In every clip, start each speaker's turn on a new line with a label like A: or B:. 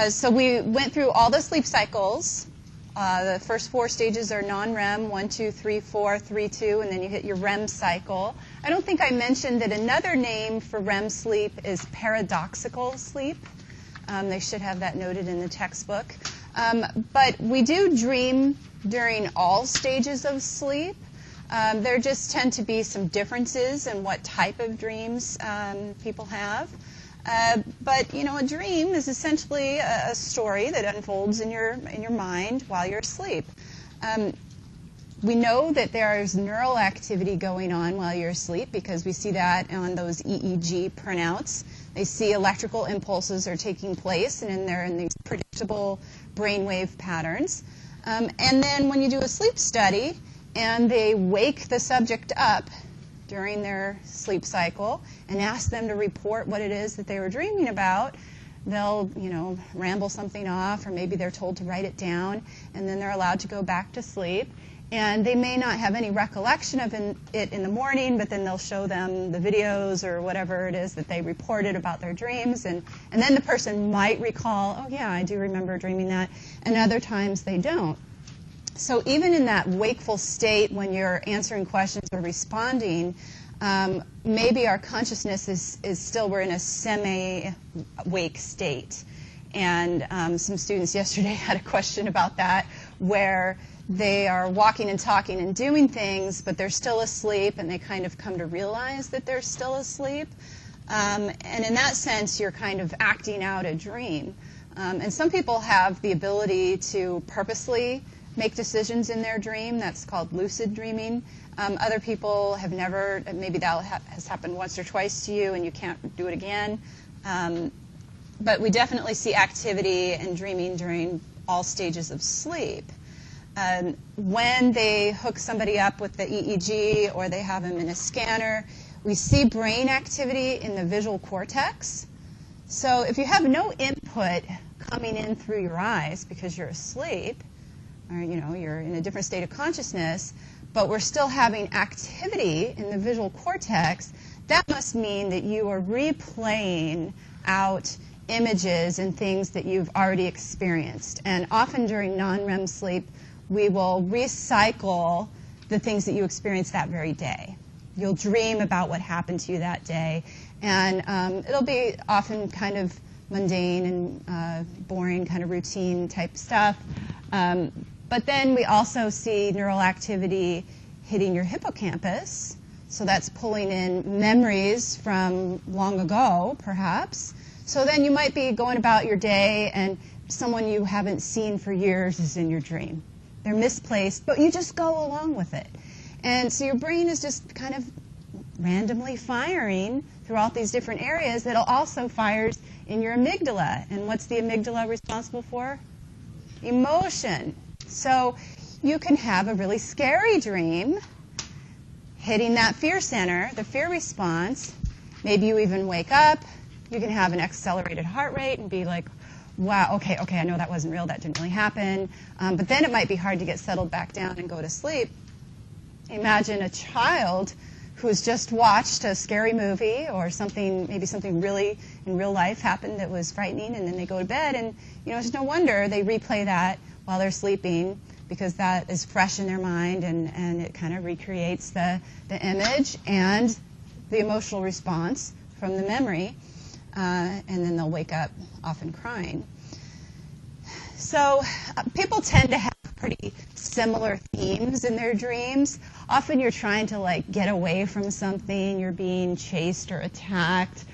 A: So we went through all the sleep cycles. The first 4 stages are non-REM, 1, 2, 3, 4, 3, 2, and then you hit your REM cycle. I don't think I mentioned that another name for REM sleep is paradoxical sleep. They should have that noted in the textbook. But we do dream during all stages of sleep. There just tend to be some differences in what type of dreams people have. But you know, a dream is essentially a story that unfolds in your mind while you're asleep. We know that there is neural activity going on while you're asleep because we see that on those EEG printouts. They see electrical impulses are taking place, and they're in these predictable brainwave patterns. And then when you do a sleep study and they wake the subject up during their sleep cycle and ask them to report what it is that they were dreaming about, they'll, you know, ramble something off, or maybe they're told to write it down, and then they're allowed to go back to sleep. And they may not have any recollection of it in the morning, but then they'll show them the videos or whatever it is that they reported about their dreams, and then the person might recall, oh yeah, I do remember dreaming that, and other times they don't. So even in that wakeful state when you're answering questions or responding, maybe our consciousness is still, we're in a semi-wake state. And some students yesterday had a question about that, where they are walking and talking and doing things, but they're still asleep, and they kind of come to realize that they're still asleep. And in that sense, you're kind of acting out a dream. And some people have the ability to purposely make decisions in their dream. That's called lucid dreaming. Other people have never, maybe that has happened once or twice to you and you can't do it again. But we definitely see activity and dreaming during all stages of sleep. When they hook somebody up with the EEG or they have them in a scanner, we see brain activity in the visual cortex. So if you have no input coming in through your eyes because you're asleep, or you know, you're in a different state of consciousness, but we're still having activity in the visual cortex, that must mean that you are replaying out images and things that you've already experienced. And often during non-REM sleep, we will recycle the things that you experienced that very day. You'll dream about what happened to you that day, and it'll be often kind of mundane and boring, kind of routine type stuff. But then we also see neural activity hitting your hippocampus. So that's pulling in memories from long ago, perhaps. So then you might be going about your day and someone you haven't seen for years is in your dream. They're misplaced, but you just go along with it. And so your brain is just kind of randomly firing throughout these different areas that also fires in your amygdala. And what's the amygdala responsible for? Emotion. So you can have a really scary dream hitting that fear center, the fear response. Maybe you even wake up. You can have an accelerated heart rate and be like, wow, okay, I know that wasn't real. That didn't really happen. But then it might be hard to get settled back down and go to sleep. Imagine a child who's just watched a scary movie or something, maybe something really in real life happened that was frightening, and then they go to bed, and you know, it's no wonder they replay that while they're sleeping, because that is fresh in their mind, and it kind of recreates the image and the emotional response from the memory, and then they'll wake up often crying. So people tend to have pretty similar themes in their dreams. Often you're trying to like get away from something, you're being chased or attacked,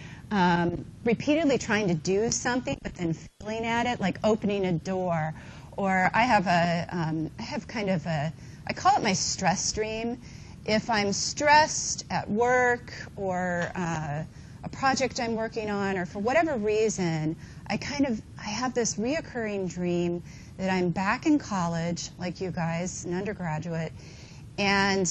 A: repeatedly trying to do something but then failing at it, like opening a door. Or I have kind of a, I call it my stress dream. If I'm stressed at work or a project I'm working on, or for whatever reason, I have this reoccurring dream that I'm back in college, like you guys, an undergraduate, and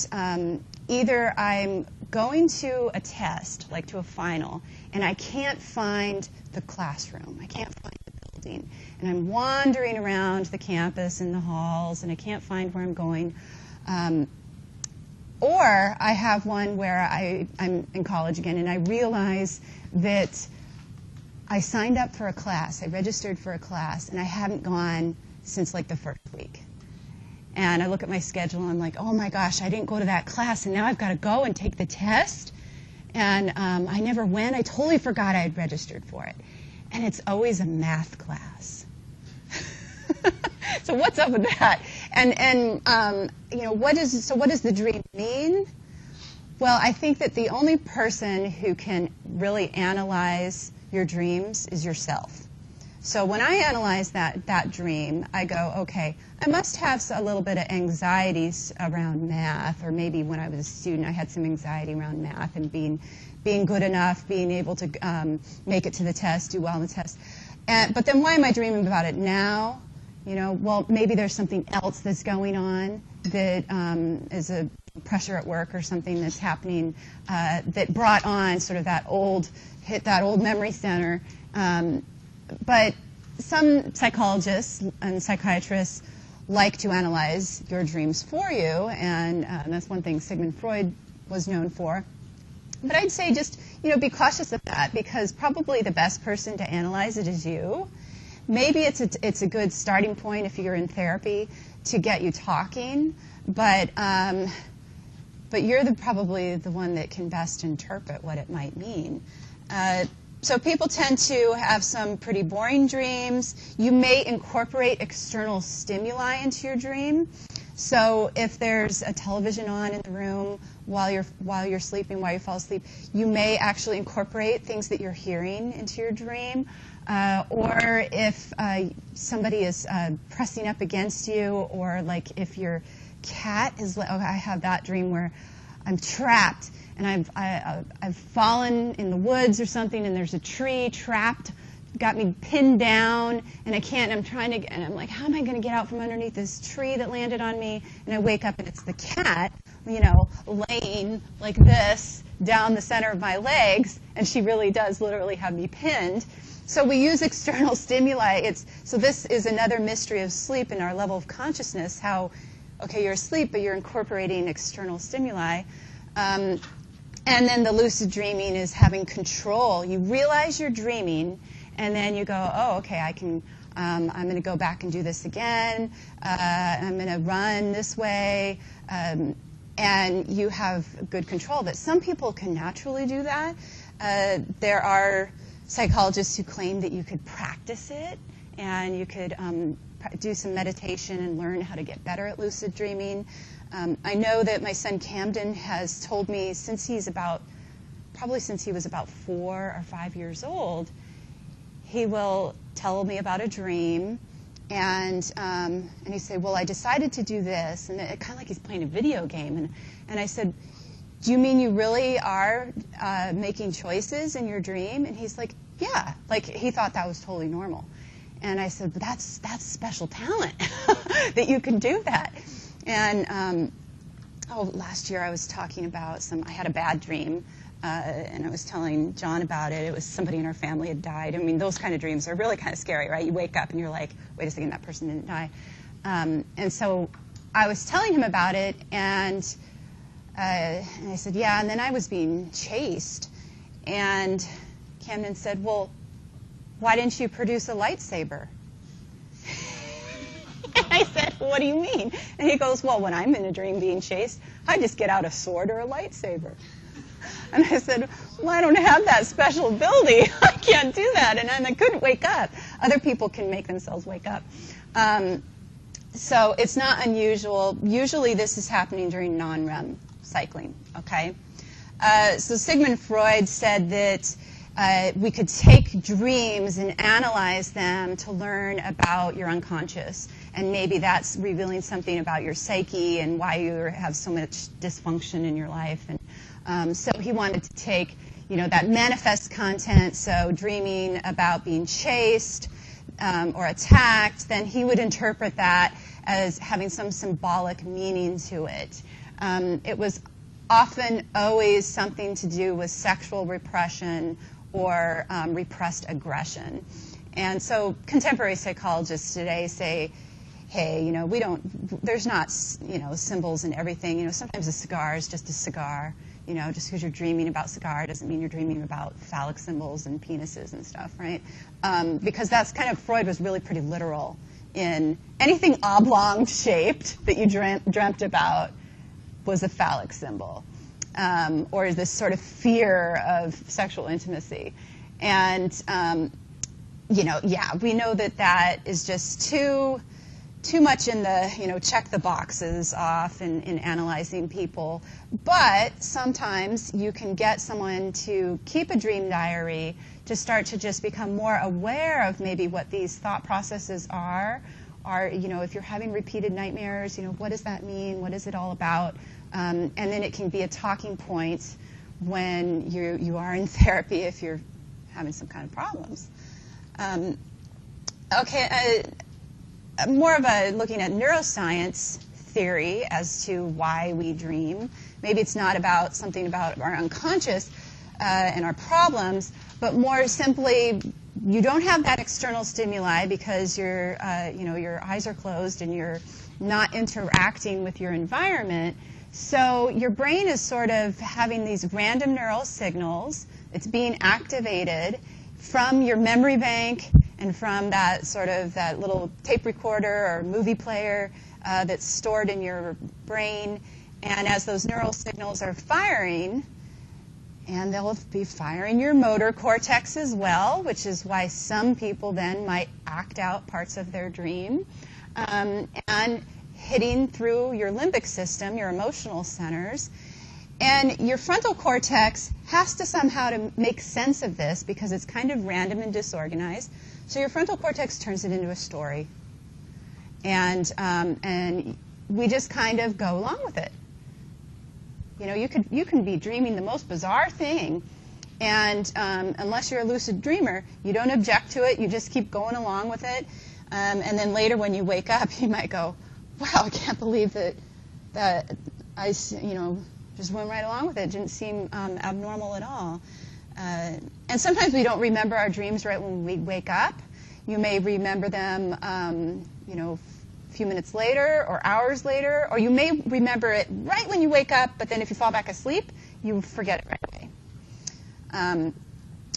A: either I'm going to a test, like to a final, and I can't find the classroom. I can't find the building. And I'm wandering around the campus and the halls, and I can't find where I'm going. Or I have one where I'm in college again, and I realize that I signed up for a class. I registered for a class, and I haven't gone since like the first week. And I look at my schedule, and I'm like, oh my gosh, I didn't go to that class, and now I've got to go and take the test. And I never went. I totally forgot I had registered for it. And it's always a math class. So what's up with that? And you know, what does the dream mean? Well, I think that the only person who can really analyze your dreams is yourself. So when I analyze that dream, I go, okay, I must have a little bit of anxieties around math, or maybe when I was a student I had some anxiety around math and being good enough, being able to make it to the test, do well in the test. But then why am I dreaming about it now? You know, well, maybe there's something else that's going on that is a pressure at work or something that's happening that brought on sort of hit that old memory center. But some psychologists and psychiatrists like to analyze your dreams for you, and that's one thing Sigmund Freud was known for. But I'd say just, you know, be cautious of that, because probably the best person to analyze it is you. Maybe it's a good starting point if you're in therapy to get you talking, but you're probably the one that can best interpret what it might mean. So people tend to have some pretty boring dreams. You may incorporate external stimuli into your dream. So if there's a television on in the room while you're sleeping, while you fall asleep, you may actually incorporate things that you're hearing into your dream. Or if somebody is pressing up against you, or like if your cat is, I have that dream where I'm trapped and I've fallen in the woods or something, and there's a tree trapped, got me pinned down, and I can't, and I'm like, how am I going to get out from underneath this tree that landed on me? And I wake up and it's the cat, you know, laying like this down the center of my legs, and she really does literally have me pinned. So we use external stimuli. So this is another mystery of sleep and our level of consciousness, how, okay, you're asleep, but you're incorporating external stimuli. And then the lucid dreaming is having control. You realize you're dreaming, and then you go, oh, okay, I'm going to go back and do this again. I'm going to run this way. And you have good control of it. Some people can naturally do that. There are psychologists who claim that you could practice it, and you could do some meditation and learn how to get better at lucid dreaming. I know that my son Camden has told me since he was about 4 or 5 years old, he will tell me about a dream, and he say, well, I decided to do this, and it kind of like he's playing a video game. And I said, do you mean you really are making choices in your dream? And he's like, yeah. Like he thought that was totally normal. And I said, but that's special talent that you can do that. And last year I was talking about I had a bad dream, and I was telling John about it. It was somebody in our family had died. I mean, those kind of dreams are really kind of scary, right? You wake up and you're like, wait a second, that person didn't die. And so I was telling him about it, and I said, yeah, and then I was being chased. And Camden said, well, why didn't you produce a lightsaber? And I said, what do you mean? And he goes, well, when I'm in a dream being chased, I just get out a sword or a lightsaber. And I said, well, I don't have that special ability. I can't do that. And I couldn't wake up. Other people can make themselves wake up. So it's not unusual. Usually this is happening during non-REM cycling, okay? So Sigmund Freud said that we could take dreams and analyze them to learn about your unconscious. And maybe that's revealing something about your psyche and why you have so much dysfunction in your life. And so he wanted to take, that manifest content, so dreaming about being chased or attacked, then he would interpret that as having some symbolic meaning to it. It was often always something to do with sexual repression or repressed aggression. And so contemporary psychologists today say, hey, there's not, symbols in everything. Sometimes a cigar is just a cigar. just because you're dreaming about cigar doesn't mean you're dreaming about phallic symbols and penises and stuff, right? Because that's kind of, Freud was really pretty literal in anything oblong shaped that you dreamt about was a phallic symbol, or this sort of fear of sexual intimacy. And, we know that is just too much in the, check the boxes off in analyzing people. But sometimes you can get someone to keep a dream diary to start to just become more aware of maybe what these thought processes are. Or, if you're having repeated nightmares, what does that mean? What is it all about? And then it can be a talking point when you are in therapy if you're having some kind of problems. More of a looking at neuroscience theory as to why we dream. Maybe it's not about something about our unconscious and our problems, but more simply, you don't have that external stimuli because your eyes are closed and you're not interacting with your environment. So your brain is sort of having these random neural signals. It's being activated from your memory bank and from that little tape recorder or movie player that's stored in your brain. And as those neural signals are firing, and they'll be firing your motor cortex as well, which is why some people then might act out parts of their dream, and hitting through your limbic system, your emotional centers. And your frontal cortex has to somehow to make sense of this because it's kind of random and disorganized. So your frontal cortex turns it into a story. And we just kind of go along with it. You can be dreaming the most bizarre thing, and unless you're a lucid dreamer, you don't object to it. You just keep going along with it. And then later when you wake up, you might go, wow, I can't believe that I just went right along with it. It didn't seem abnormal at all. And sometimes we don't remember our dreams right when we wake up. You may remember them, a few minutes later or hours later, or you may remember it right when you wake up, but then if you fall back asleep, you forget it right away.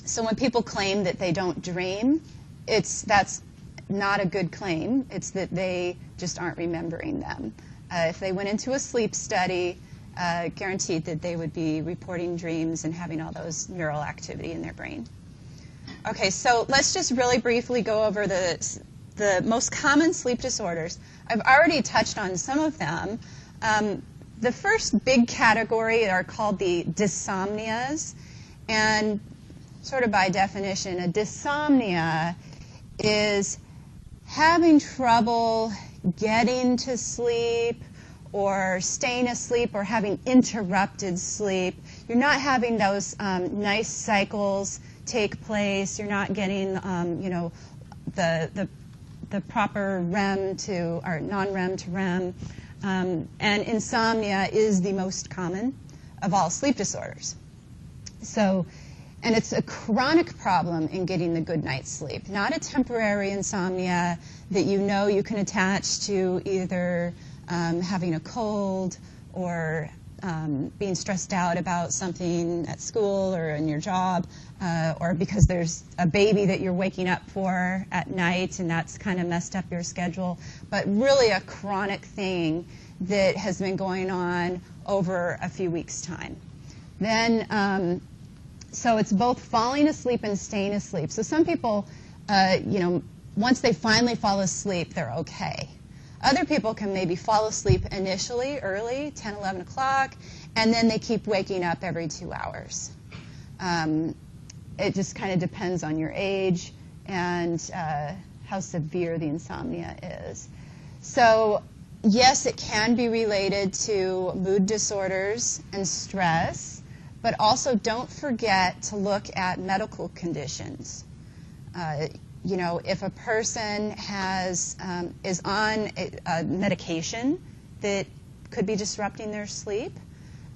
A: So when people claim that they don't dream, that's not a good claim. It's that they just aren't remembering them. If they went into a sleep study, guaranteed that they would be reporting dreams and having all those neural activity in their brain. Okay, so let's just really briefly go over the most common sleep disorders. I've already touched on some of them. The first big category are called the dysomnias, and sort of by definition, a dysomnia is having trouble getting to sleep or staying asleep or having interrupted sleep. You're not having those nice cycles take place. You're not getting, the proper REM to, or non-REM to REM. And insomnia is the most common of all sleep disorders. So, and it's a chronic problem in getting the good night's sleep, not a temporary insomnia that you can attach to either having a cold or being stressed out about something at school or in your job, or because there's a baby that you're waking up for at night and that's kind of messed up your schedule, but really a chronic thing that has been going on over a few weeks' time. Then, so it's both falling asleep and staying asleep. So some people, once they finally fall asleep, they're okay. Other people can maybe fall asleep initially, early, 10, 11 o'clock, and then they keep waking up every 2 hours. It just kind of depends on your age and how severe the insomnia is. So, yes, it can be related to mood disorders and stress, but also don't forget to look at medical conditions. If a person is on a medication that could be disrupting their sleep,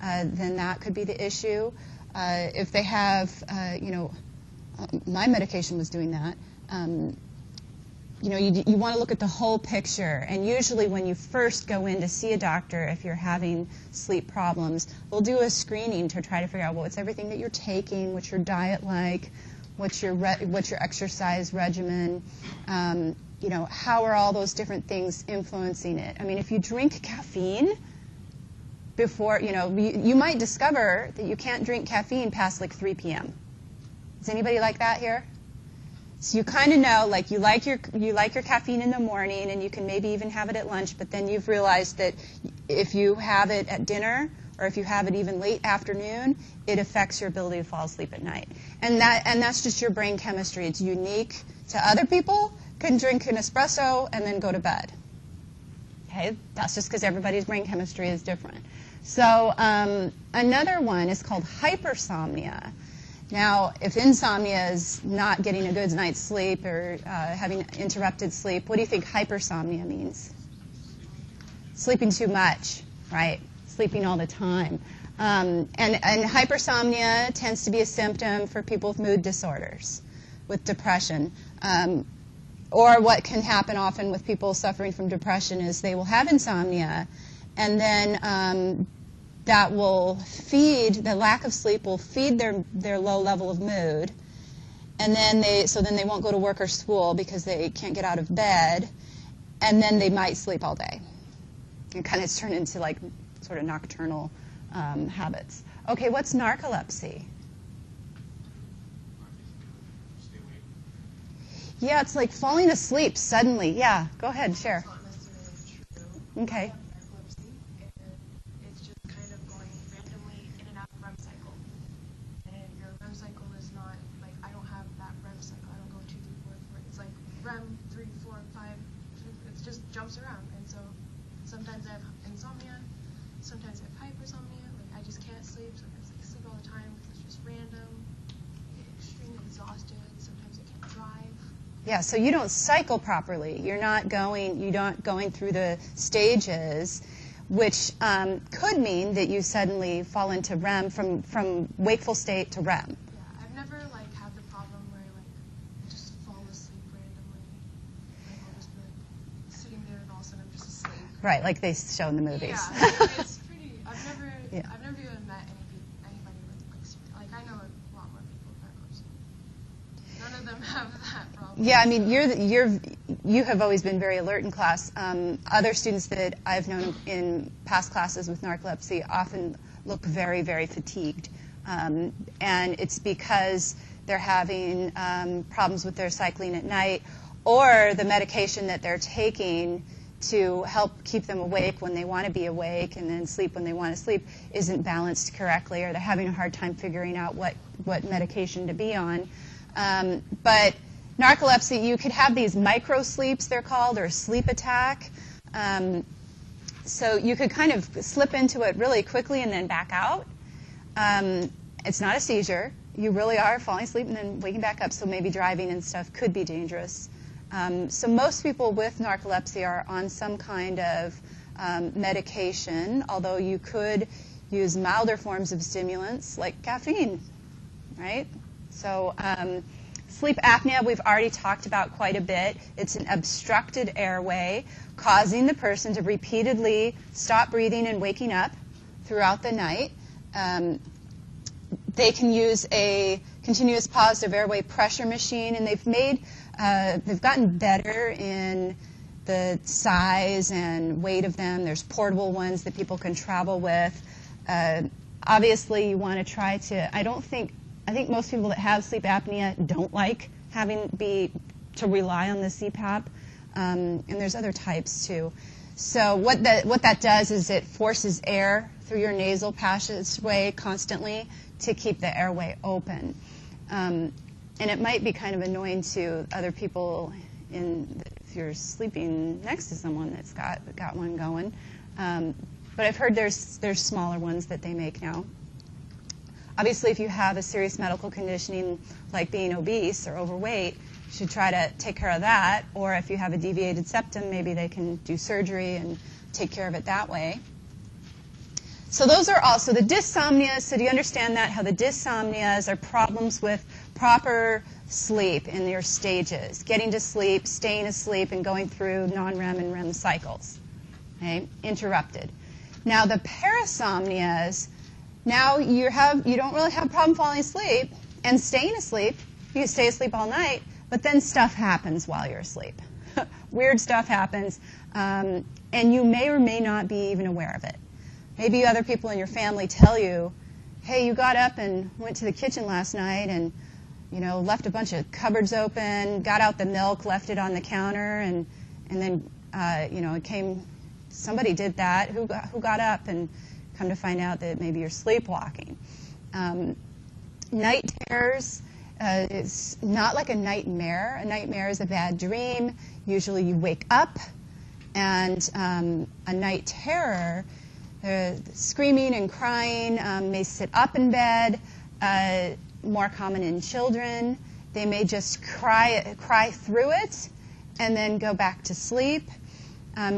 A: then that could be the issue. If they have, my medication was doing that. you want to look at the whole picture. And usually when you first go in to see a doctor, if you're having sleep problems, they'll do a screening to try to figure out, well, what's everything that you're taking, what's your diet like, what's your exercise regimen, how are all those different things influencing it. I mean, if you drink caffeine before, you might discover that you can't drink caffeine past like 3 p.m. Is anybody like that here? So you kind of know, like you like your caffeine in the morning, and you can maybe even have it at lunch, but then you've realized that if you have it at dinner or if you have it even late afternoon, it affects your ability to fall asleep at night. And that's just your brain chemistry. It's unique to other people. Can drink an espresso and then go to bed. Okay, that's just because everybody's brain chemistry is different. So another one is called hypersomnia. Now, if insomnia is not getting a good night's sleep or having interrupted sleep, what do you think hypersomnia means? Sleeping too much, right? Sleeping all the time. And hypersomnia tends to be a symptom for people with mood disorders, with depression. Or what can happen often with people suffering from depression is they will have insomnia, and then that will feed, the lack of sleep will feed their low level of mood, and then they won't go to work or school because they can't get out of bed, and then they might sleep all day. It kind of turn into like sort of nocturnal habits. Okay, what's narcolepsy? Yeah, it's like falling asleep suddenly. Yeah, go ahead, share.
B: It's not necessarily true.
A: Okay.
B: Narcolepsy, and it's just kind of going randomly in and out of REM cycle. And your REM cycle is not, like, I don't have that REM cycle. I don't go 2, 3, 4, 4. It's like REM 3, 4, 5. It just jumps around. And so sometimes I have insomnia. Sometimes I have hypersomnia. Like, I just can't sleep. Sometimes I sleep all the time because it's just random. I get extremely exhausted. Sometimes I can't drive.
A: Yeah, so you don't cycle properly. You're not going through the stages, which could mean that you suddenly fall into REM from wakeful state to REM.
B: Yeah, I've never had the problem where I just fall asleep randomly. I'll just be sitting there and all of a sudden I'm just asleep.
A: Right, like they show in the movies.
B: Yeah, it's pretty. I've never even met anybody with I know a lot more people with narcolepsy. None of them have that problem.
A: Yeah, I mean, you have always been very alert in class. Other students that I've known in past classes with narcolepsy often look very, very fatigued. And it's because they're having problems with their cycling at night, or the medication that they're taking to help keep them awake when they want to be awake and then sleep when they want to sleep isn't balanced correctly, or they're having a hard time figuring out what medication to be on. But narcolepsy, you could have these micro sleeps, they're called, or a sleep attack. So you could kind of slip into it really quickly and then back out. It's not a seizure. You really are falling asleep and then waking back up, so maybe driving and stuff could be dangerous. So most people with narcolepsy are on some kind of medication, although you could use milder forms of stimulants like caffeine, right? So sleep apnea, we've already talked about quite a bit. It's an obstructed airway causing the person to repeatedly stop breathing and waking up throughout the night. They can use a continuous positive airway pressure machine, and they've gotten better in the size and weight of them. There's portable ones that people can travel with. Obviously, you want to try to, I think most people that have sleep apnea don't like having to rely on the CPAP, and there's other types too. So what that does is it forces air through your nasal passageway constantly to keep the airway open. And it might be kind of annoying to other people if you're sleeping next to someone that's got one going. But I've heard there's smaller ones that they make now. Obviously, if you have a serious medical conditioning like being obese or overweight, you should try to take care of that. Or if you have a deviated septum, maybe they can do surgery and take care of it that way. So those are also the dysomnias. So do you understand that, how the dysomnias are problems with proper sleep in your stages, getting to sleep, staying asleep, and going through non-REM and REM cycles. Okay? Interrupted. Now the parasomnias, now you don't really have a problem falling asleep and staying asleep. You stay asleep all night, but then stuff happens while you're asleep. Weird stuff happens, and you may or may not be even aware of it. Maybe other people in your family tell you, hey, you got up and went to the kitchen last night and left a bunch of cupboards open, got out the milk, left it on the counter, and then it came. Somebody did that. Who got up, and come to find out that maybe you're sleepwalking. Night terrors is not like a nightmare. A nightmare is a bad dream. Usually you wake up, and a night terror, screaming and crying, may sit up in bed, more common in children. They may just cry through it and then go back to sleep.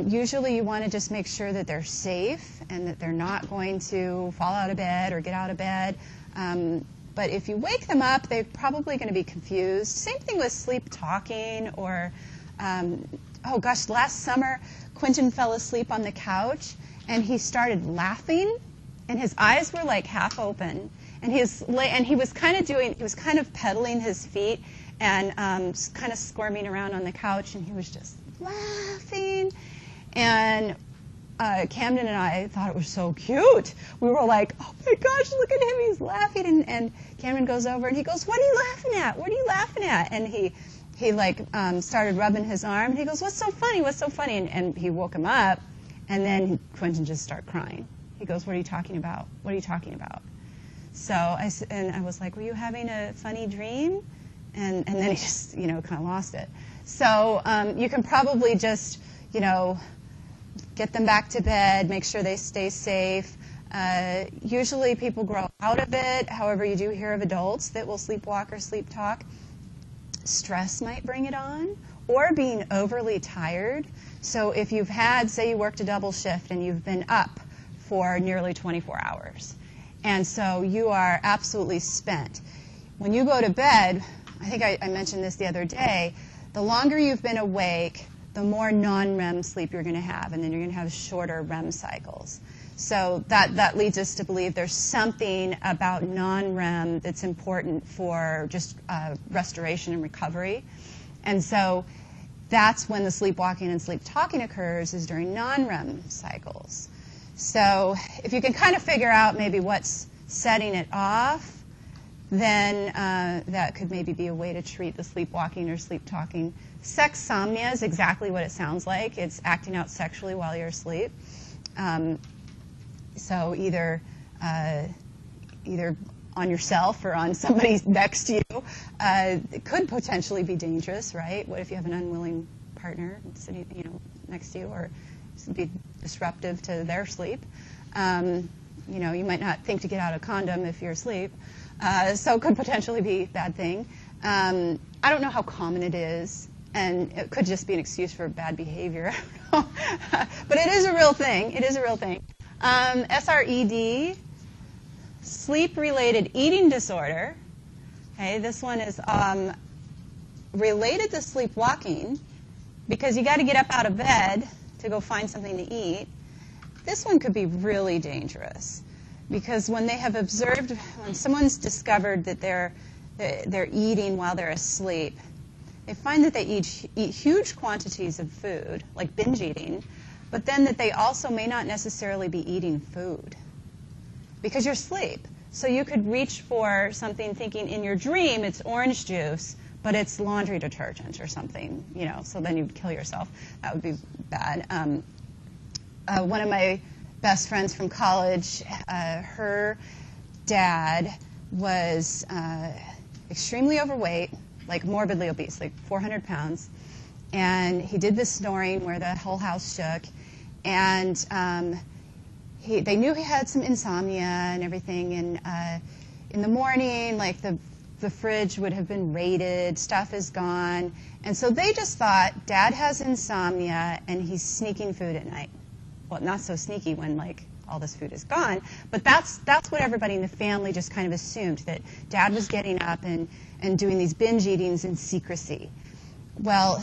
A: Usually you want to just make sure that they're safe and that they're not going to fall out of bed or get out of bed. But if you wake them up, they're probably going to be confused. Same thing with sleep talking or, last summer, Quentin fell asleep on the couch and he started laughing and his eyes were like half open. And he was kind of pedaling his feet and kind of squirming around on the couch, and he was just laughing. And Camden and I thought it was so cute. We were like, oh my gosh, look at him, he's laughing. And Camden goes over and he goes, what are you laughing at? What are you laughing at? And he started rubbing his arm, and he goes, what's so funny? What's so funny? And he woke him up, and then Quentin just started crying. He goes, what are you talking about? What are you talking about? So I was like, were you having a funny dream? And then he just, kind of lost it. So you can probably just, get them back to bed, make sure they stay safe. Usually people grow out of it. However, you do hear of adults that will sleepwalk or sleep talk. Stress might bring it on, or being overly tired. So if you've had, say you worked a double shift and you've been up for nearly 24 hours, and so you are absolutely spent. When you go to bed, I think I mentioned this the other day, the longer you've been awake, the more non-REM sleep you're going to have, and then you're going to have shorter REM cycles. So that leads us to believe there's something about non-REM that's important for just restoration and recovery. And so that's when the sleepwalking and sleep talking occurs, is during non-REM cycles. So if you can kind of figure out maybe what's setting it off, then that could maybe be a way to treat the sleepwalking or sleep talking. Sexsomnia is exactly what it sounds like. It's acting out sexually while you're asleep. So either on yourself or on somebody next to you. It could potentially be dangerous, right? What if you have an unwilling partner sitting, next to you, or be disruptive to their sleep? You might not think to get out a condom if you're asleep. So it could potentially be a bad thing. I don't know how common it is, and it could just be an excuse for bad behavior. I don't know. But it is a real thing. It is a real thing. SRED, sleep-related eating disorder. Okay, this one is related to sleepwalking because you got to get up out of bed to go find something to eat. This one could be really dangerous because when they have observed, when someone's discovered that they're eating while they're asleep, they find that they eat huge quantities of food, like binge eating, but then that they also may not necessarily be eating food because you're asleep. So you could reach for something thinking in your dream it's orange juice, but it's laundry detergent or something, so then you'd kill yourself. That would be bad. One of my best friends from college, her dad was extremely overweight, like morbidly obese, like 400 pounds. And he did this snoring where the whole house shook. And they knew he had some insomnia and everything. And in the morning, like the fridge would have been raided, stuff is gone. And so they just thought, Dad has insomnia and he's sneaking food at night. Well, not so sneaky when all this food is gone, but that's what everybody in the family just kind of assumed, that Dad was getting up and and doing these binge eatings in secrecy. Well,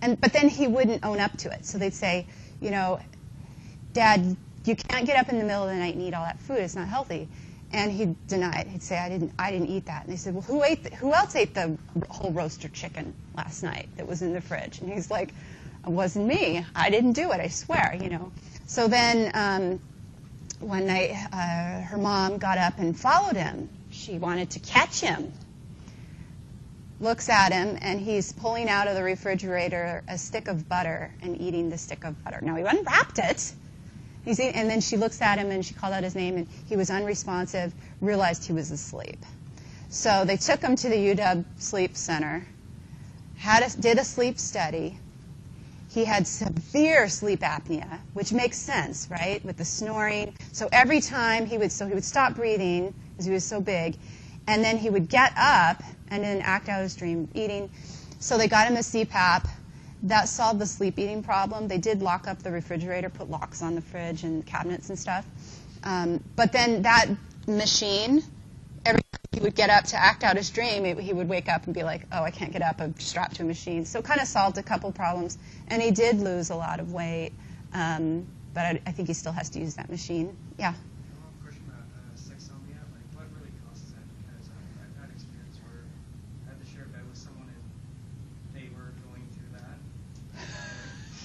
A: but then he wouldn't own up to it. So they'd say, Dad, you can't get up in the middle of the night and eat all that food. It's not healthy. And he'd deny it. He'd say, I didn't eat that. And they said, well, who else ate the whole roaster chicken last night that was in the fridge? And he's like, it wasn't me. I didn't do it, I swear, So then one night her mom got up and followed him. She wanted to catch him. Looks at him, and he's pulling out of the refrigerator a stick of butter and eating the stick of butter. Now, he unwrapped it. And then she looks at him, and she called out his name, and he was unresponsive, realized he was asleep. So they took him to the UW Sleep Center, did a sleep study. He had severe sleep apnea, which makes sense, right, with the snoring. So every time he would stop breathing because he was so big, and then he would get up and then act out his dream eating. So they got him a CPAP. That solved the sleep eating problem. They did lock up the refrigerator, put locks on the fridge and cabinets and stuff. But then that machine, every time he would get up to act out his dream, he would wake up and be like, oh, I can't get up, I'm strapped to a machine. So it kind of solved a couple problems. And he did lose a lot of weight, but I think he still has to use that machine. Yeah?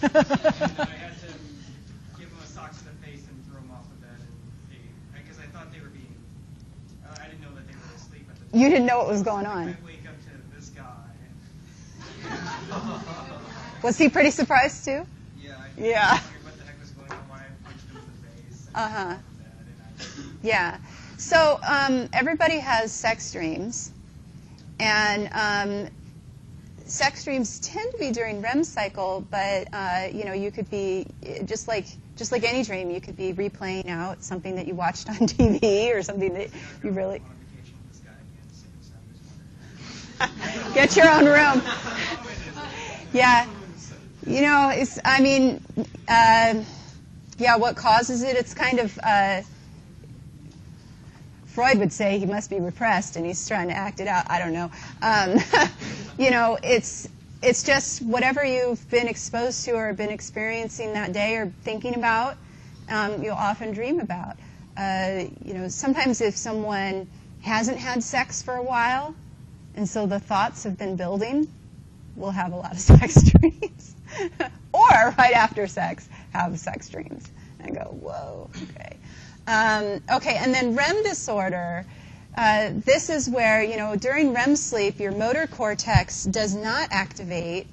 C: And I had to give them a sock to the face and throw them off the bed, because I thought they were being. I didn't know that they were asleep at the time.
A: You didn't know what was going on.
C: I wake up to this guy.
A: Was he pretty surprised too?
C: Yeah.
A: Yeah.
C: What the heck was going on? Why I punched him in the face.
A: Yeah. So everybody has sex dreams, and sex dreams tend to be during REM cycle, but you could be just like any dream. You could be replaying out something that you watched on TV or something that you really get your own room. Yeah, what causes it? It's kind of. Freud would say he must be repressed and he's trying to act it out. I don't know. It's just whatever you've been exposed to or been experiencing that day or thinking about, you'll often dream about. Sometimes if someone hasn't had sex for a while, and so the thoughts have been building, we'll have a lot of sex dreams. Or right after sex, have sex dreams. And go, whoa, okay. Okay, and then REM disorder. This is where, during REM sleep, your motor cortex does not activate.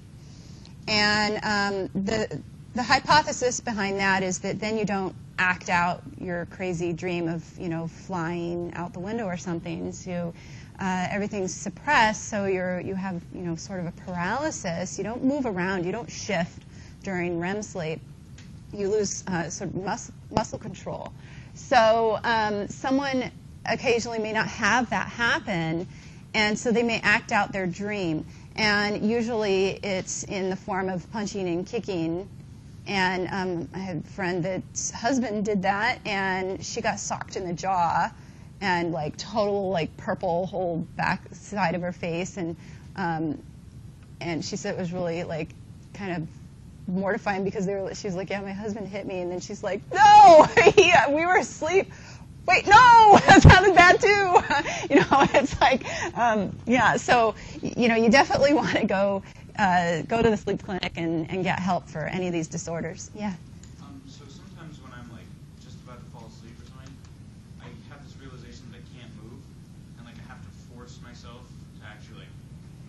A: And the hypothesis behind that is that then you don't act out your crazy dream of, flying out the window or something. So everything's suppressed, so you have, sort of a paralysis. You don't move around. You don't shift during REM sleep. You lose sort of muscle control. So someone occasionally may not have that happen, and so they may act out their dream. And usually it's in the form of punching and kicking. And I had a friend that's husband did that, and she got socked in the jaw and total purple whole back side of her face. And she said it was really kind of mortifying because she was like, yeah, my husband hit me. And then she's like, no, yeah, we were asleep. Wait, no, that sounded bad too. It's like, yeah, so, you definitely want to go to the sleep clinic and get help for any of these disorders. Yeah.
D: So sometimes when I'm just about to fall asleep or something, I have this realization that I can't move, and I have to force myself to actually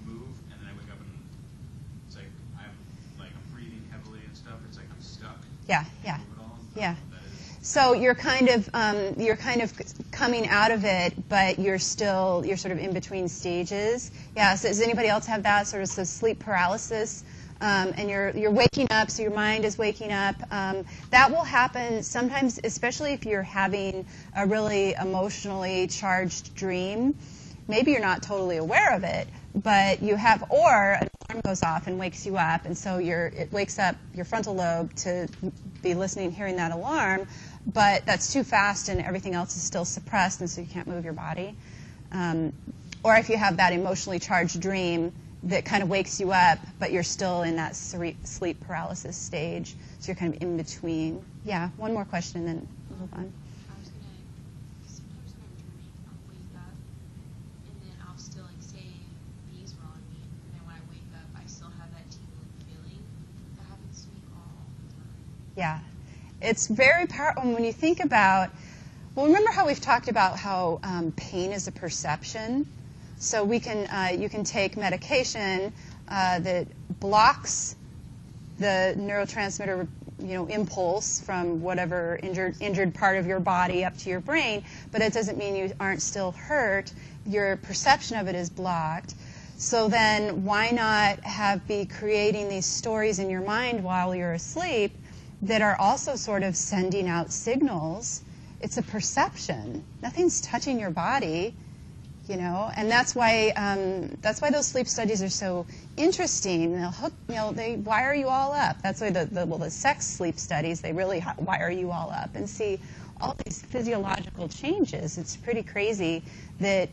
D: move, and then I wake up and it's like I'm breathing heavily and stuff. It's like I'm stuck.
A: Yeah, yeah, yeah. So you're kind of coming out of it, but you're sort of in between stages. Yeah. So does anybody else have that sort of sleep paralysis? And you're waking up, so your mind is waking up. That will happen sometimes, especially if you're having a really emotionally charged dream. Maybe you're not totally aware of it, but you have, or an alarm goes off and wakes you up, and so it wakes up your frontal lobe to be listening, hearing that alarm, but that's too fast and everything else is still suppressed, and so you can't move your body. or if you have that emotionally charged dream that kind of wakes you up, but you're still in that sleep paralysis stage. So you're kind of in between. Yeah, one more question and then we'll move on.
E: Sometimes when I'm dreaming, I'll wake up and then I'll still say bees were on me. And then when I wake up, I still have that tingling feeling. That happens to me all the time.
A: Yeah, it's very powerful when you think about, well, remember how we've talked about how pain is a perception? So you can take medication that blocks the neurotransmitter, impulse from whatever injured part of your body up to your brain, but it doesn't mean you aren't still hurt. Your perception of it is blocked. So then why not be creating these stories in your mind while you're asleep that are also sort of sending out signals? It's a perception. Nothing's touching your body. And that's why those sleep studies are so interesting. They wire you all up. That's why the sex sleep studies, they really wire you all up and see all these physiological changes. It's pretty crazy that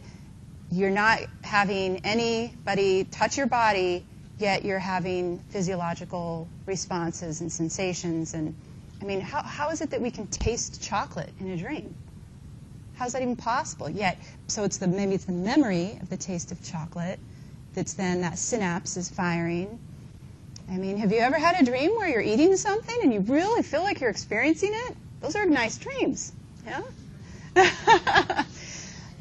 A: you're not having anybody touch your body, yet you're having physiological responses and sensations. And I mean, how is it that we can taste chocolate in a dream? How's that even possible? So maybe it's the memory of the taste of chocolate that's then that synapse is firing. I mean, have you ever had a dream where you're eating something and you really feel like you're experiencing it? Those are nice dreams, yeah?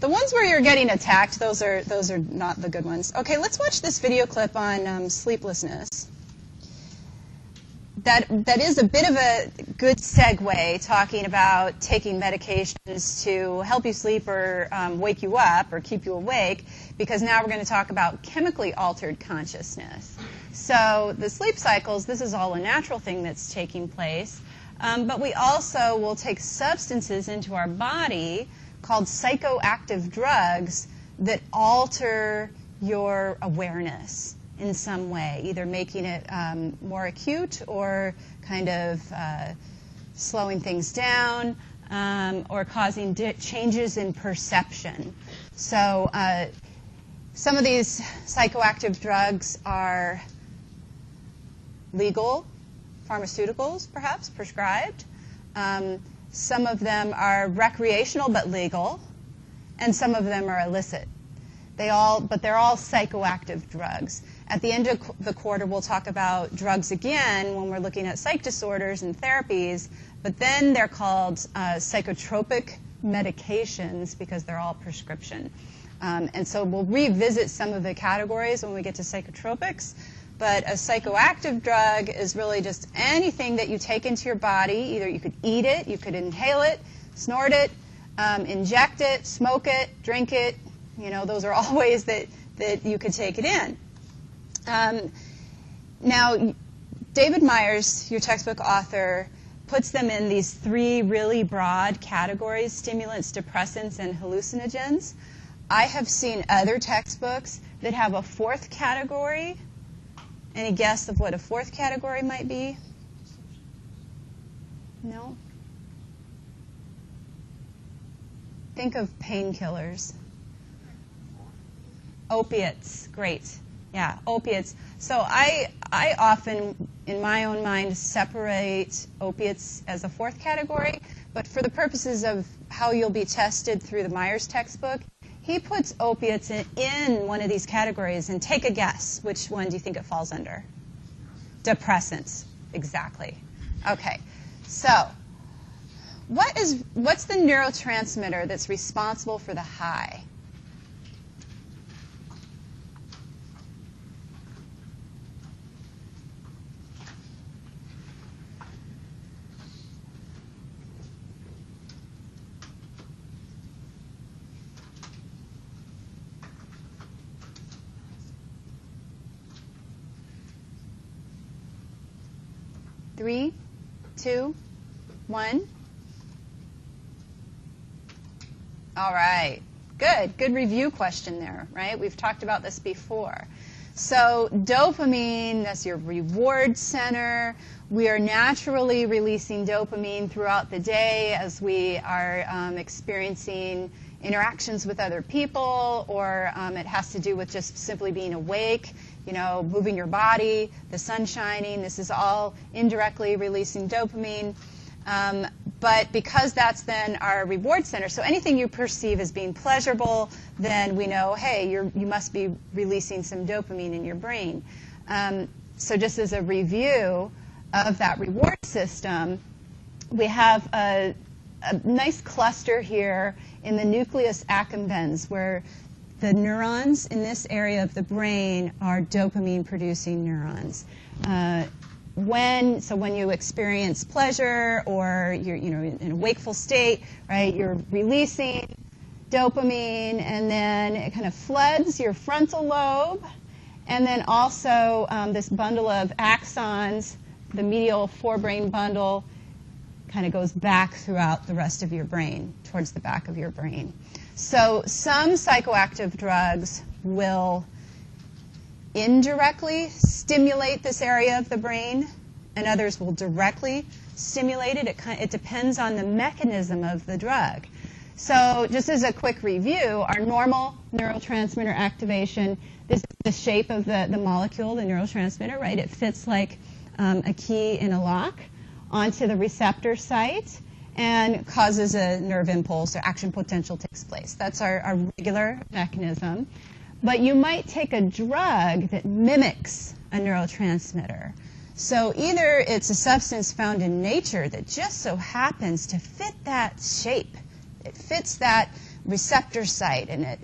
A: The ones where you're getting attacked, those are not the good ones. Okay, let's watch this video clip on sleeplessness. That is a bit of a good segue, talking about taking medications to help you sleep or wake you up or keep you awake, because now we're going to talk about chemically altered consciousness. So the sleep cycles, this is all a natural thing that's taking place, but we also will take substances into our body called psychoactive drugs that alter your awareness in some way, either making it more acute or kind of slowing things down or causing changes in perception. So some of these psychoactive drugs are legal, pharmaceuticals perhaps, prescribed. Some of them are recreational but legal, and some of them are illicit. But they're all psychoactive drugs. At the end of the quarter, we'll talk about drugs again when we're looking at psych disorders and therapies, but then they're called psychotropic medications because they're all prescription. And so we'll revisit some of the categories when we get to psychotropics. But a psychoactive drug is really just anything that you take into your body. Either you could eat it, you could inhale it, snort it, inject it, smoke it, drink it. Those are all ways that you could take it in. Now, David Myers, your textbook author, puts them in these three really broad categories: stimulants, depressants, and hallucinogens. I have seen other textbooks that have a fourth category. Any guess of what a fourth category might be? No? Think of painkillers. Opiates, great. Yeah, opiates. So I often, in my own mind, separate opiates as a fourth category, but for the purposes of how you'll be tested through the Myers textbook, he puts opiates in one of these categories, and take a guess. Which one do you think it falls under? Depressants, exactly. Okay, so what's the neurotransmitter that's responsible for the high? Three, two, one. All right. Good review question there, right? We've talked about this before. So dopamine, that's your reward center. We are naturally releasing dopamine throughout the day as we are experiencing interactions with other people, or it has to do with just simply being awake, moving your body, the sun shining. This is all indirectly releasing dopamine. But because that's then our reward center, so anything you perceive as being pleasurable, then we know, hey, you must be releasing some dopamine in your brain. So just as a review of that reward system, we have a nice cluster here in the nucleus accumbens, where the neurons in this area of the brain are dopamine-producing neurons. When you experience pleasure, or you're in a wakeful state, right, you're releasing dopamine, and then it kind of floods your frontal lobe, and then also this bundle of axons, the medial forebrain bundle, kind of goes back throughout the rest of your brain, towards the back of your brain. So some psychoactive drugs will indirectly stimulate this area of the brain, and others will directly stimulate it. It depends on the mechanism of the drug. So just as a quick review, our normal neurotransmitter activation, this is the shape of the molecule, the neurotransmitter, right? It fits like a key in a lock onto the receptor site and causes a nerve impulse, or action potential takes place. That's our regular mechanism. But you might take a drug that mimics a neurotransmitter. So either it's a substance found in nature that just so happens to fit that shape. It fits that receptor site and it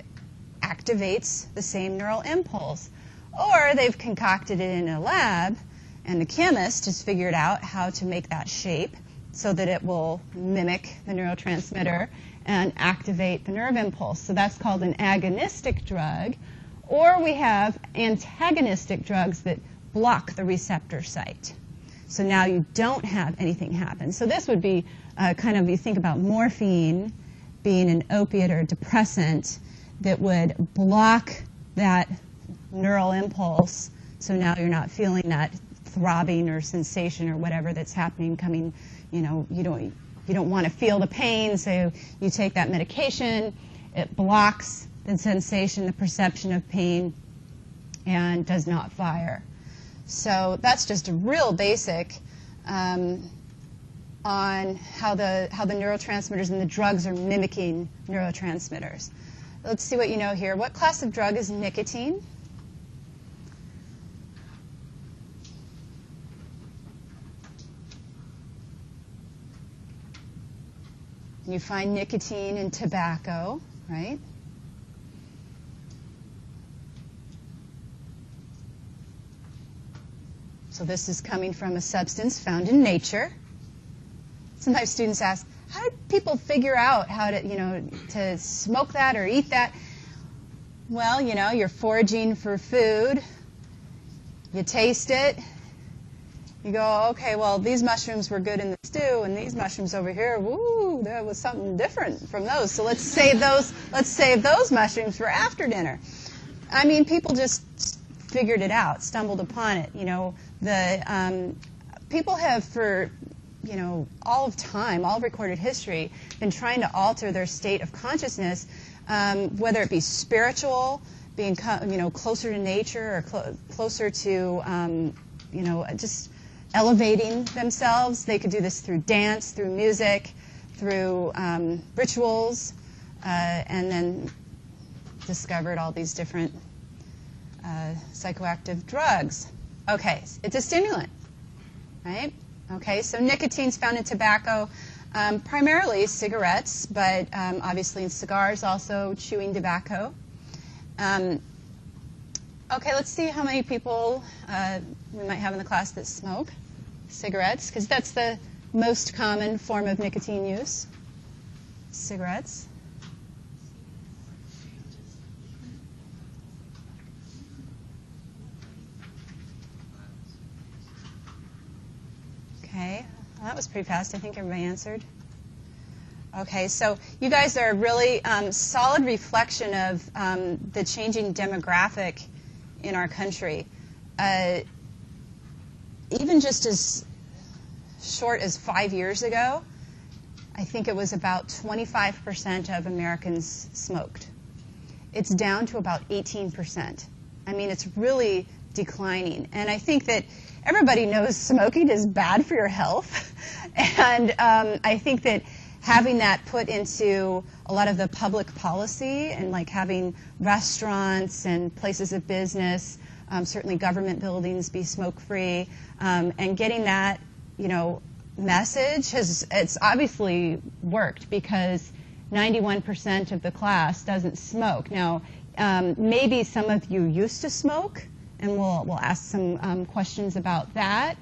A: activates the same neural impulse. Or they've concocted it in a lab and the chemist has figured out how to make that shape so that it will mimic the neurotransmitter and activate the nerve impulse. So that's called an agonistic drug. Or we have antagonistic drugs that block the receptor site. So now you don't have anything happen. So this would be you think about morphine being an opiate or a depressant that would block that neural impulse. So now you're not feeling that throbbing or sensation or whatever that's happening coming. You don't want to feel the pain, so you take that medication. It blocks the sensation, the perception of pain, and does not fire. So that's just a real basic on how the neurotransmitters and the drugs are mimicking neurotransmitters. Let's see what you know here. What class of drug is nicotine? You find nicotine in tobacco, right? So this is coming from a substance found in nature. Sometimes students ask, how did people figure out how to smoke that or eat that? Well, you're foraging for food. You taste it. You go, okay, well, these mushrooms were good in the stew, and these mushrooms over here, woo, there was something different from those. So let's save those mushrooms for after dinner. I mean, people just figured it out, stumbled upon it. People have for all of time, all of recorded history, been trying to alter their state of consciousness, whether it be spiritual, being closer to nature, or closer to just elevating themselves. They could do this through dance, through music, through rituals, and then discovered all these different psychoactive drugs. Okay, it's a stimulant, right? Okay, so nicotine's found in tobacco, primarily cigarettes, but obviously in cigars, also chewing tobacco. Okay, let's see how many people we might have in the class that smoke cigarettes, because that's the most common form of nicotine use, cigarettes. Okay, well, that was pretty fast. I think everybody answered. Okay, so you guys are a really solid reflection of the changing demographic in our country. Even just as short as 5 years ago, I think it was about 25% of Americans smoked. It's down to about 18%. I mean, it's really declining. And I think that everybody knows smoking is bad for your health. And I think that having that put into a lot of the public policy and like having restaurants and places of business, certainly government buildings be smoke-free, and getting that, message it's obviously worked because 91% of the class doesn't smoke. Now, maybe some of you used to smoke, and we'll ask some questions about that.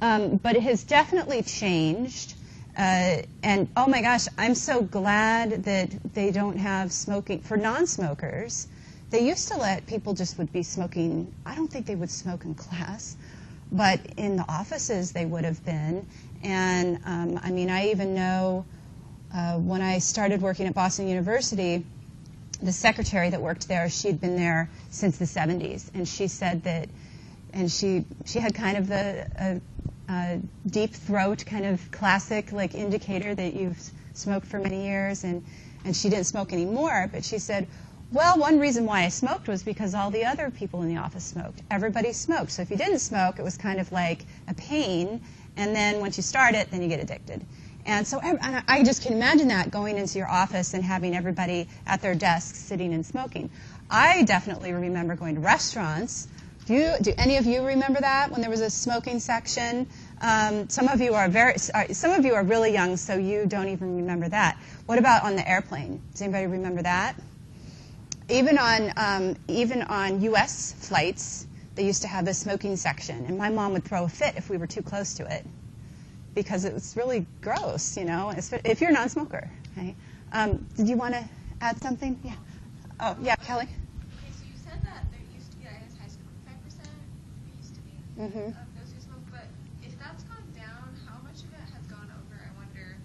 A: But it has definitely changed. And oh my gosh, I'm so glad that they don't have smoking for non-smokers. They used to let people just would be smoking. I don't think they would smoke in class, but in the offices they would have been. And I mean, I even know when I started working at Boston University, the secretary that worked there, she'd been there since the 70s, and she said that, and she had kind of a deep throat kind of classic like indicator that you've smoked for many years, and she didn't smoke anymore, but she said, well, one reason why I smoked was because all the other people in the office smoked. Everybody smoked. So if you didn't smoke, it was kind of like a pain, and then once you start it, then you get addicted. And so I just can imagine that, going into your office and having everybody at their desks sitting and smoking. I definitely remember going to restaurants. Do any of you remember that, when there was a smoking section? Some of you are really young, so you don't even remember that. What about on the airplane? Does anybody remember that? Even on U.S. flights, they used to have a smoking section, and my mom would throw a fit if we were too close to it, because it was really gross, if you're a non-smoker. Right? Did you want to add something? Yeah. Oh, yeah, Kelly.
E: Okay, so you said that there used to be, I guess, high school, 5% it used to be of those who smoke, but if that's gone down, how much of it has gone over? I wonder,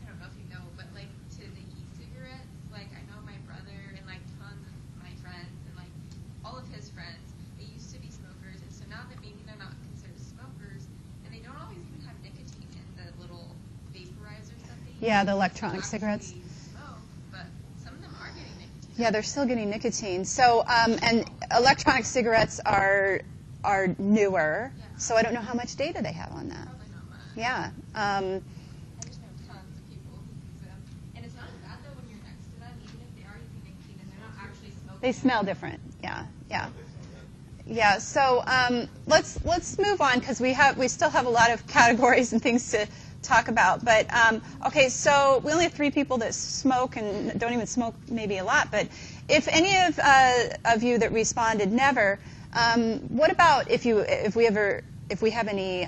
E: I don't know if you know, but like to the e-cigarettes, like I know my brother and like tons of my friends and like all of his friends, they used to be smokers, and so now that maybe they're not considered smokers, and they don't always even have nicotine in the little vaporizers that they use.
A: Yeah, the electronic cigarettes. Yeah, they're still getting nicotine. So, and electronic cigarettes are newer. Yeah. So I don't know how much data they have on that.
E: Probably not much.
A: Yeah.
E: I just know tons of people who use them, and it's not as bad though when you're next to them, even if they are using nicotine and they're not actually smoking.
A: They smell different. Yeah. Yeah. Yeah. So let's move on, because we still have a lot of categories and things to talk about. But okay, so we only have 3 people that smoke and don't even smoke maybe a lot. But if any of you that responded never, what about if we have any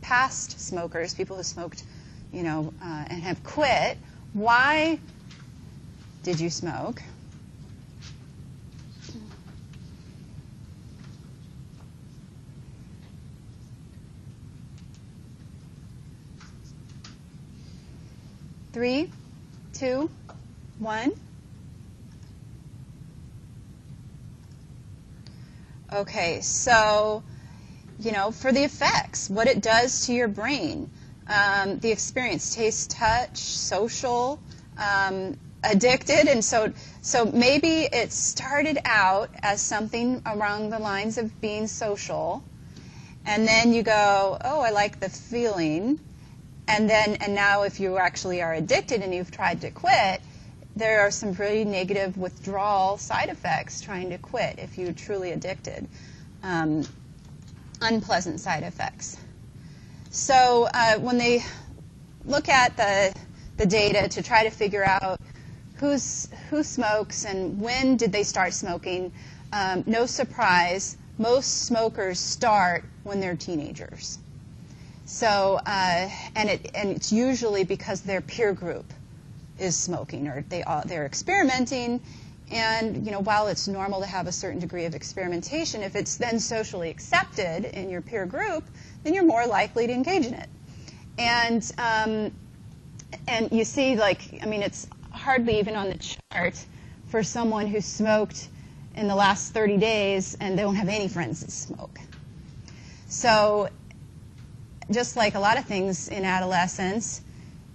A: past smokers, people who smoked, and have quit? Why did you smoke? Three, 2, 1. Okay, so, for the effects, what it does to your brain, the experience, taste, touch, social, addicted, and so maybe it started out as something along the lines of being social, and then you go, oh, I like the feeling. And now if you actually are addicted and you've tried to quit, there are some pretty negative withdrawal side effects trying to quit if you're truly addicted. Unpleasant side effects. So when they look at the data to try to figure out who smokes and when did they start smoking, no surprise, most smokers start when they're teenagers. So, and it's usually because their peer group is smoking, or they're experimenting, and while it's normal to have a certain degree of experimentation, if it's then socially accepted in your peer group, then you're more likely to engage in it. And you see, it's hardly even on the chart for someone who smoked in the last 30 days and they don't have any friends that smoke. So just like a lot of things in adolescence,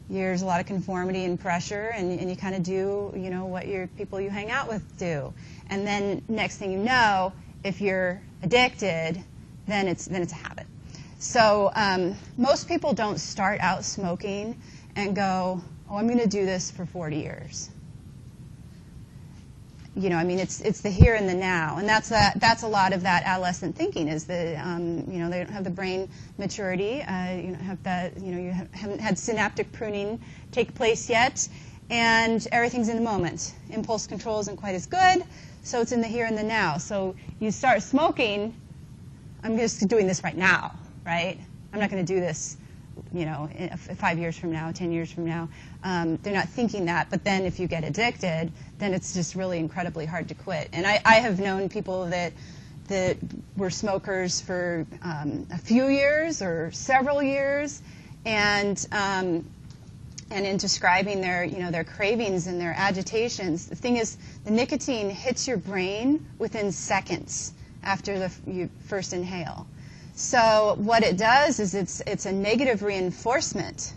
A: there's a lot of conformity and pressure, and you kind of do, what your people you hang out with do. And then next thing you know, if you're addicted, then it's a habit. So most people don't start out smoking and go, oh, I'm going to do this for 40 years. It's the here and the now, and that's a lot of that adolescent thinking is that they don't have the brain maturity, you haven't had synaptic pruning take place yet, and everything's in the moment. Impulse control isn't quite as good, so it's in the here and the now. So you start smoking, I'm just doing this right now, right? I'm not going to do this, 5 years from now, 10 years from now. They're not thinking that, but then if you get addicted, then it's just really incredibly hard to quit. And I have known people that were smokers for a few years or several years, and in describing their cravings and their agitations, the thing is, the nicotine hits your brain within seconds after you first inhale. So what it does is it's a negative reinforcement.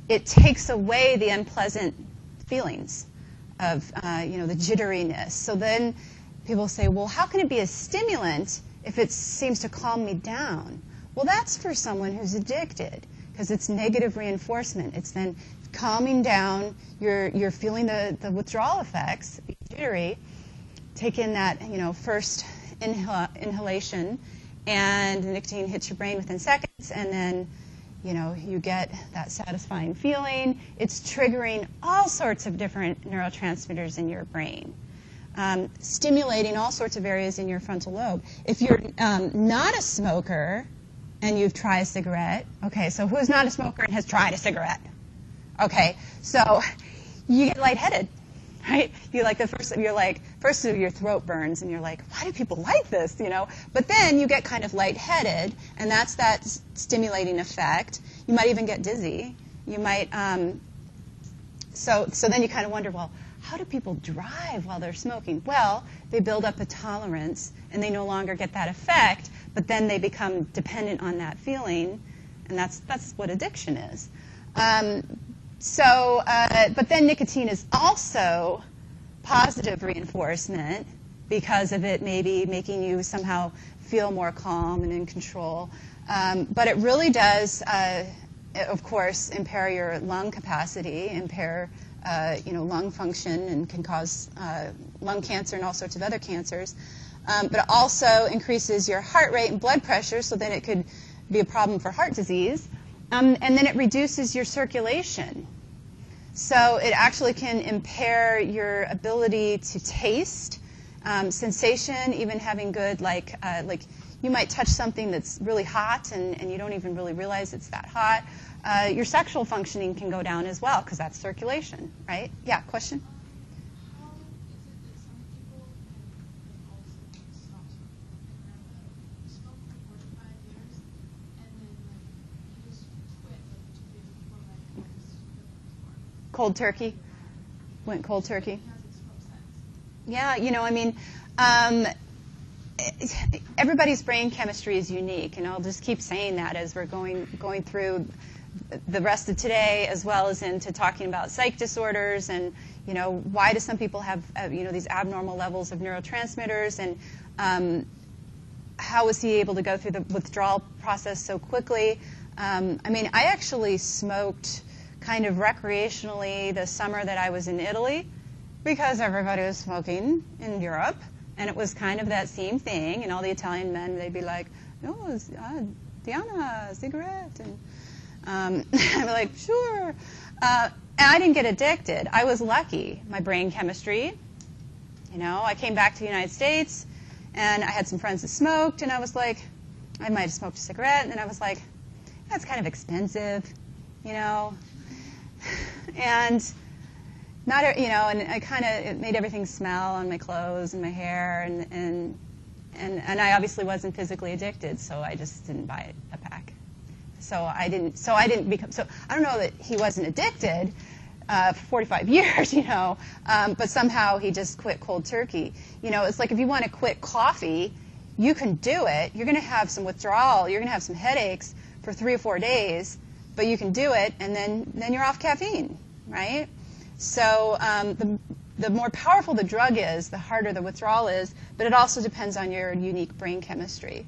A: It takes away the unpleasant feelings of the jitteriness. So then people say, well, how can it be a stimulant if it seems to calm me down? Well, that's for someone who's addicted, because it's negative reinforcement. It's then calming down. You're feeling the withdrawal effects, jittery. Take in that first inhalation, and the nicotine hits your brain within seconds, and then you get that satisfying feeling. It's triggering all sorts of different neurotransmitters in your brain, stimulating all sorts of areas in your frontal lobe. If you're not a smoker and you've tried a cigarette, okay, so who's not a smoker and has tried a cigarette? Okay, so you get lightheaded, right? First your throat burns and you're like, why do people like this, But then you get kind of lightheaded, and that's that stimulating effect. You might even get dizzy. You might, so then you kind of wonder, well, how do people drive while they're smoking? Well, they build up a tolerance and they no longer get that effect, but then they become dependent on that feeling, and that's what addiction is. But then nicotine is also positive reinforcement because of it maybe making you somehow feel more calm and in control. But it really does, of course, impair your lung capacity, impair lung function, and can cause lung cancer and all sorts of other cancers. But it also increases your heart rate and blood pressure, so then it could be a problem for heart disease. And then it reduces your circulation. So it actually can impair your ability to taste, sensation, even having good, like you might touch something that's really hot and you don't even really realize it's that hot. Your sexual functioning can go down as well because that's circulation, right? Yeah, question?
B: How is it that some people can also stop smoking? You smoke for 45 years, and then you just quit like 2 days before
A: Cold turkey? Went cold turkey?
B: He hasn't smoked since.
A: Yeah, everybody's brain chemistry is unique, and I'll just keep saying that as we're going through the rest of today, as well as into talking about psych disorders and why do some people have these abnormal levels of neurotransmitters, and how was he able to go through the withdrawal process so quickly. I actually smoked kind of recreationally the summer that I was in Italy because everybody was smoking in Europe, and it was kind of that same thing, and all the Italian men, they'd be like, no, Diana, cigarette, and I'd be like, sure. And I didn't get addicted. I was lucky. My brain chemistry, I came back to the United States, and I had some friends that smoked, and I was like, I might have smoked a cigarette, and then I was like, that's kind of expensive, and not, and I it made everything smell on my clothes and my hair, and I obviously wasn't physically addicted, so I just didn't buy a pack. I don't know that he wasn't addicted for 45 years, but somehow he just quit cold turkey. It's like if you want to quit coffee, you can do it. You're going to have some withdrawal. You're going to have some headaches for 3 or 4 days, but you can do it, and then you're off caffeine, right? So the more powerful the drug is, the harder the withdrawal is, but it also depends on your unique brain chemistry.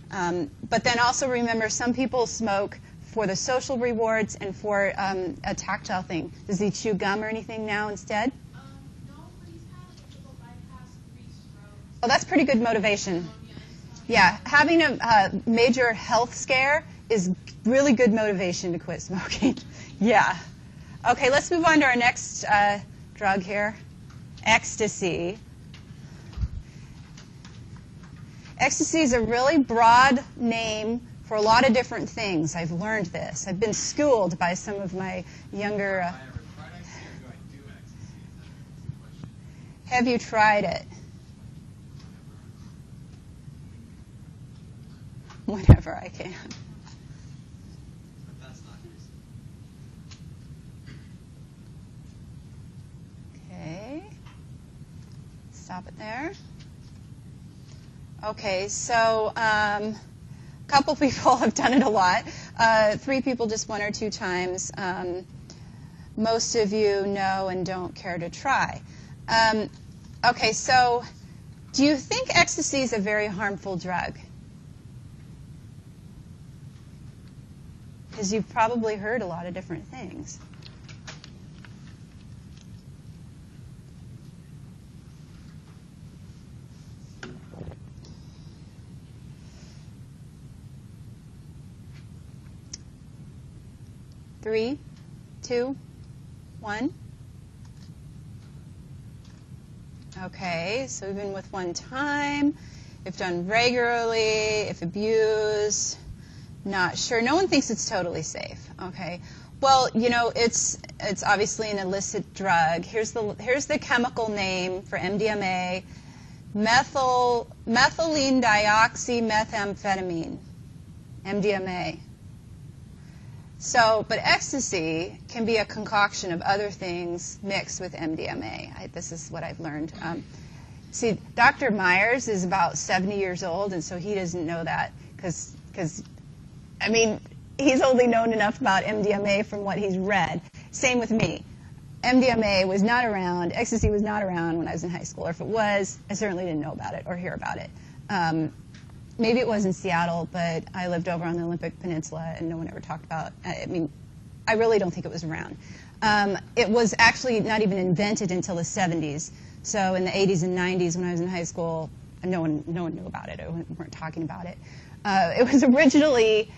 A: But then also remember, some people smoke for the social rewards and for a tactile thing. Does he chew gum or anything now instead?
E: No, but he's had like a triple bypass, 3 strokes.
A: Oh, that's pretty good motivation. Yeah, having a major health scare is really good motivation to quit smoking. Yeah. Okay, let's move on to our next drug here, ecstasy. Ecstasy is a really broad name for a lot of different things. I've learned this. I've been schooled by some of my younger... Have you tried it? Whenever I can.
C: But that's not
A: Okay. Stop it there. Okay, so a couple people have done it a lot. 3 people just 1 or 2 times. Most of you know and don't care to try. Okay, so do you think ecstasy is a very harmful drug? Because you've probably heard a lot of different things. Three, 2, 1. Okay, so even with 1 time, if done regularly, if abused, not sure. No one thinks it's totally safe. Okay. Well, it's obviously an illicit drug. Here's the chemical name for MDMA: methylene dioxymethamphetamine, MDMA. So, but ecstasy can be a concoction of other things mixed with MDMA. This is what I've learned. See, Dr. Myers is about 70 years old, and so he doesn't know that because he's only known enough about MDMA from what he's read. Same with me. MDMA was not around, ecstasy was not around when I was in high school, or if it was, I certainly didn't know about it or hear about it. Maybe it was in Seattle, but I lived over on the Olympic Peninsula, and no one ever talked about it. I really don't think it was around. It was actually not even invented until the 70s. So in the 80s and 90s when I was in high school, no one knew about it. We weren't talking about it. It was originally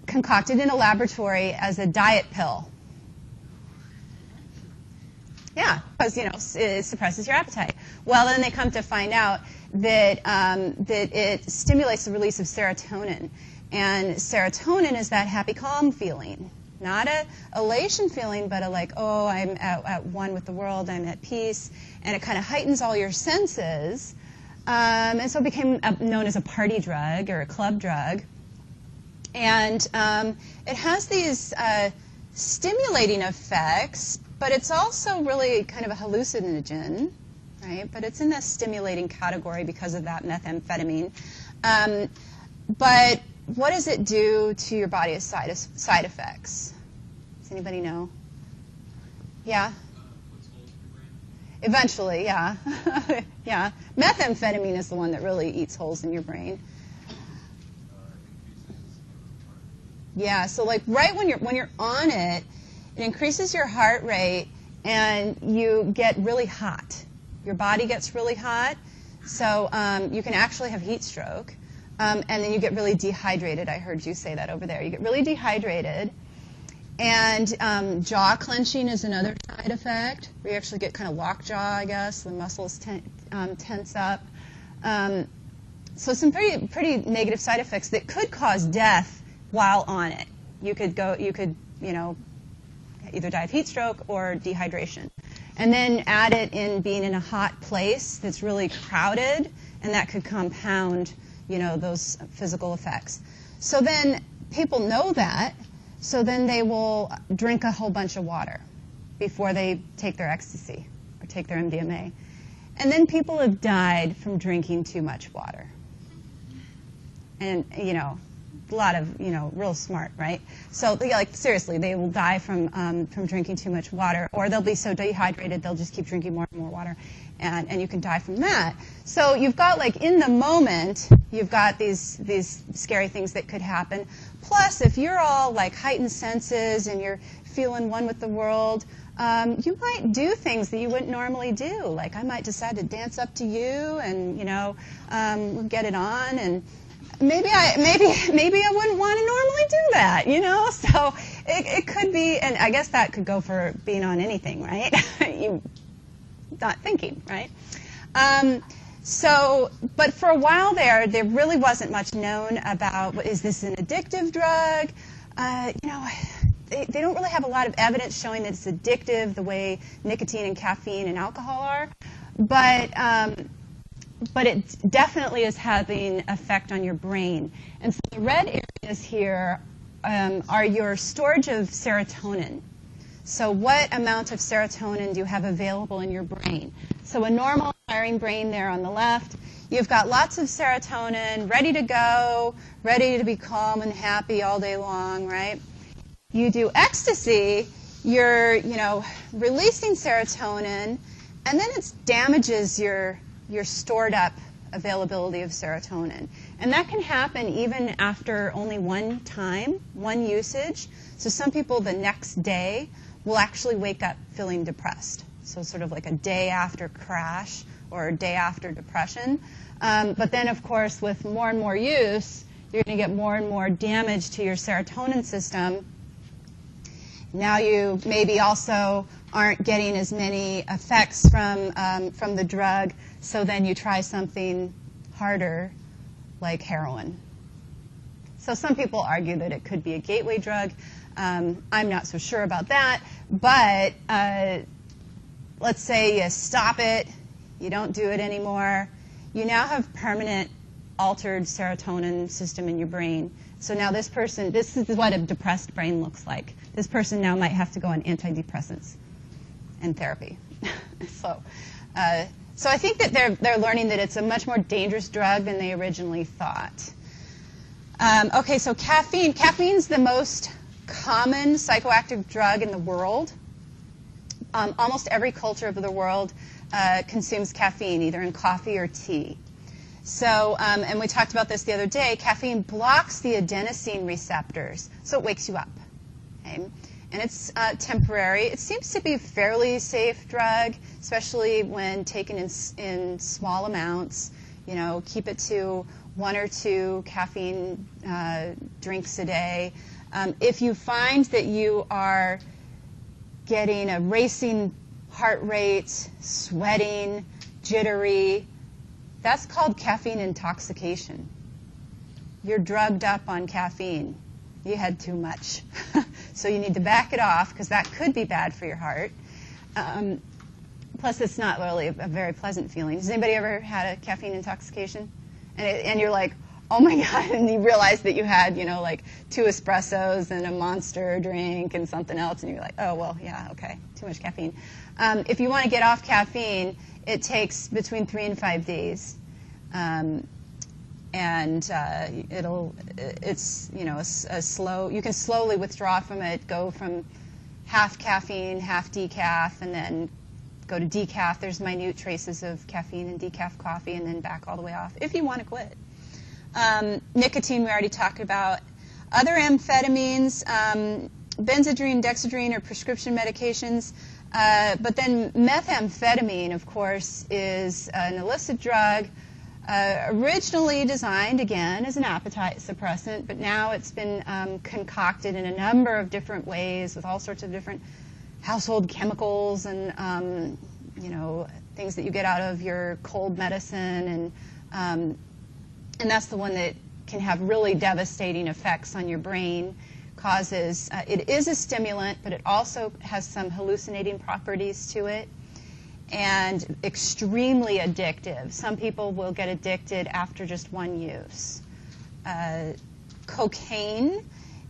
A: concocted in a laboratory as a diet pill. Yeah, because it suppresses your appetite. Well, then they come to find out that it stimulates the release of serotonin, and serotonin is that happy, calm feeling, not a elation feeling, but I'm at one with the world, I'm at peace, and it kind of heightens all your senses, and so it became known as a party drug or a club drug, and it has these stimulating effects. But it's also really kind of a hallucinogen, right? But it's in the stimulating category because of that methamphetamine. But what does it do to your body as side effects? Does anybody know? Yeah?
D: Puts holes in your brain?
A: Eventually, yeah. Yeah. Methamphetamine is the one that really eats holes in your brain. Yeah, so right when you're on it, it increases your heart rate, and you get really hot. Your body gets really hot, so you can actually have heat stroke, and then you get really dehydrated. I heard you say that over there. You get really dehydrated, and jaw clenching is another side effect, where you actually get kind of lockjaw, I guess. The muscles tense up. So some pretty negative side effects that could cause death while on it. You could either die of heat stroke or dehydration. And then add it in being in a hot place that's really crowded, and that could compound, those physical effects. So then people know that, so then they will drink a whole bunch of water before they take their ecstasy or take their MDMA. And then people have died from drinking too much water. And, a lot of, real smart, right? So, seriously, they will die from drinking too much water, or they'll be so dehydrated they'll just keep drinking more and more water, and you can die from that. So you've got, in the moment, you've got these scary things that could happen. Plus, if you're all, heightened senses and you're feeling one with the world, you might do things that you wouldn't normally do. Like, I might decide to dance up to you and, we'll get it on, and maybe I wouldn't want to normally do that, So it could be, and I guess that could go for being on anything, right? You not thinking, right? But for a while there really wasn't much known about, is this an addictive drug? They don't really have a lot of evidence showing that it's addictive the way nicotine and caffeine and alcohol are, but it definitely is having an effect on your brain. And so the red areas here are your storage of serotonin. So what amount of serotonin do you have available in your brain? So a normal firing brain there on the left, you've got lots of serotonin ready to go, ready to be calm and happy all day long, right? You do ecstasy, you're, releasing serotonin, and then it damages your stored up availability of serotonin. And that can happen even after only one usage. So some people the next day will actually wake up feeling depressed. So sort of like a day after crash or a day after depression. But then, of course, with more and more use, you're going to get more and more damage to your serotonin system. Now you maybe also aren't getting as many effects from the drug, so then you try something harder like heroin. So some people argue that it could be a gateway drug. I'm not so sure about that, but let's say you stop it, you don't do it anymore, you now have permanent altered serotonin system in your brain. So now this is what a depressed brain looks like. This person now might have to go on antidepressants and therapy. So I think that they're learning that it's a much more dangerous drug than they originally thought. Okay, so caffeine. Caffeine's the most common psychoactive drug in the world. Almost every culture of the world consumes caffeine, either in coffee or tea. So, and we talked about this the other day, caffeine blocks the adenosine receptors, so it wakes you up. Okay? And it's temporary. It seems to be a fairly safe drug, especially when taken in small amounts. Keep it to 1 or 2 caffeine drinks a day. If you find that you are getting a racing heart rate, sweating, jittery, that's called caffeine intoxication. You're drugged up on caffeine. You had too much. So you need to back it off, because that could be bad for your heart. Plus, it's not really a very pleasant feeling. Has anybody ever had a caffeine intoxication? And you're like, oh my God, and you realize that you had, 2 espressos and a Monster drink and something else, and you're like, oh, well, yeah, okay, too much caffeine. If you want to get off caffeine, it takes between 3 and 5 days. It's a slow, you can slowly withdraw from it, go from half caffeine, half decaf, and then go to decaf. There's minute traces of caffeine in decaf coffee, and then back all the way off if you want to quit. Nicotine we already talked about. Other amphetamines, Benzedrine, dexedrine are prescription medications. But then methamphetamine, of course, is an illicit drug, originally designed, again, as an appetite suppressant, but now it's been concocted in a number of different ways with all sorts of different household chemicals and, things that you get out of your cold medicine. And that's the one that can have really devastating effects on your brain. It is a stimulant, but it also has some hallucinating properties to it, and extremely addictive. Some people will get addicted after just one use. Cocaine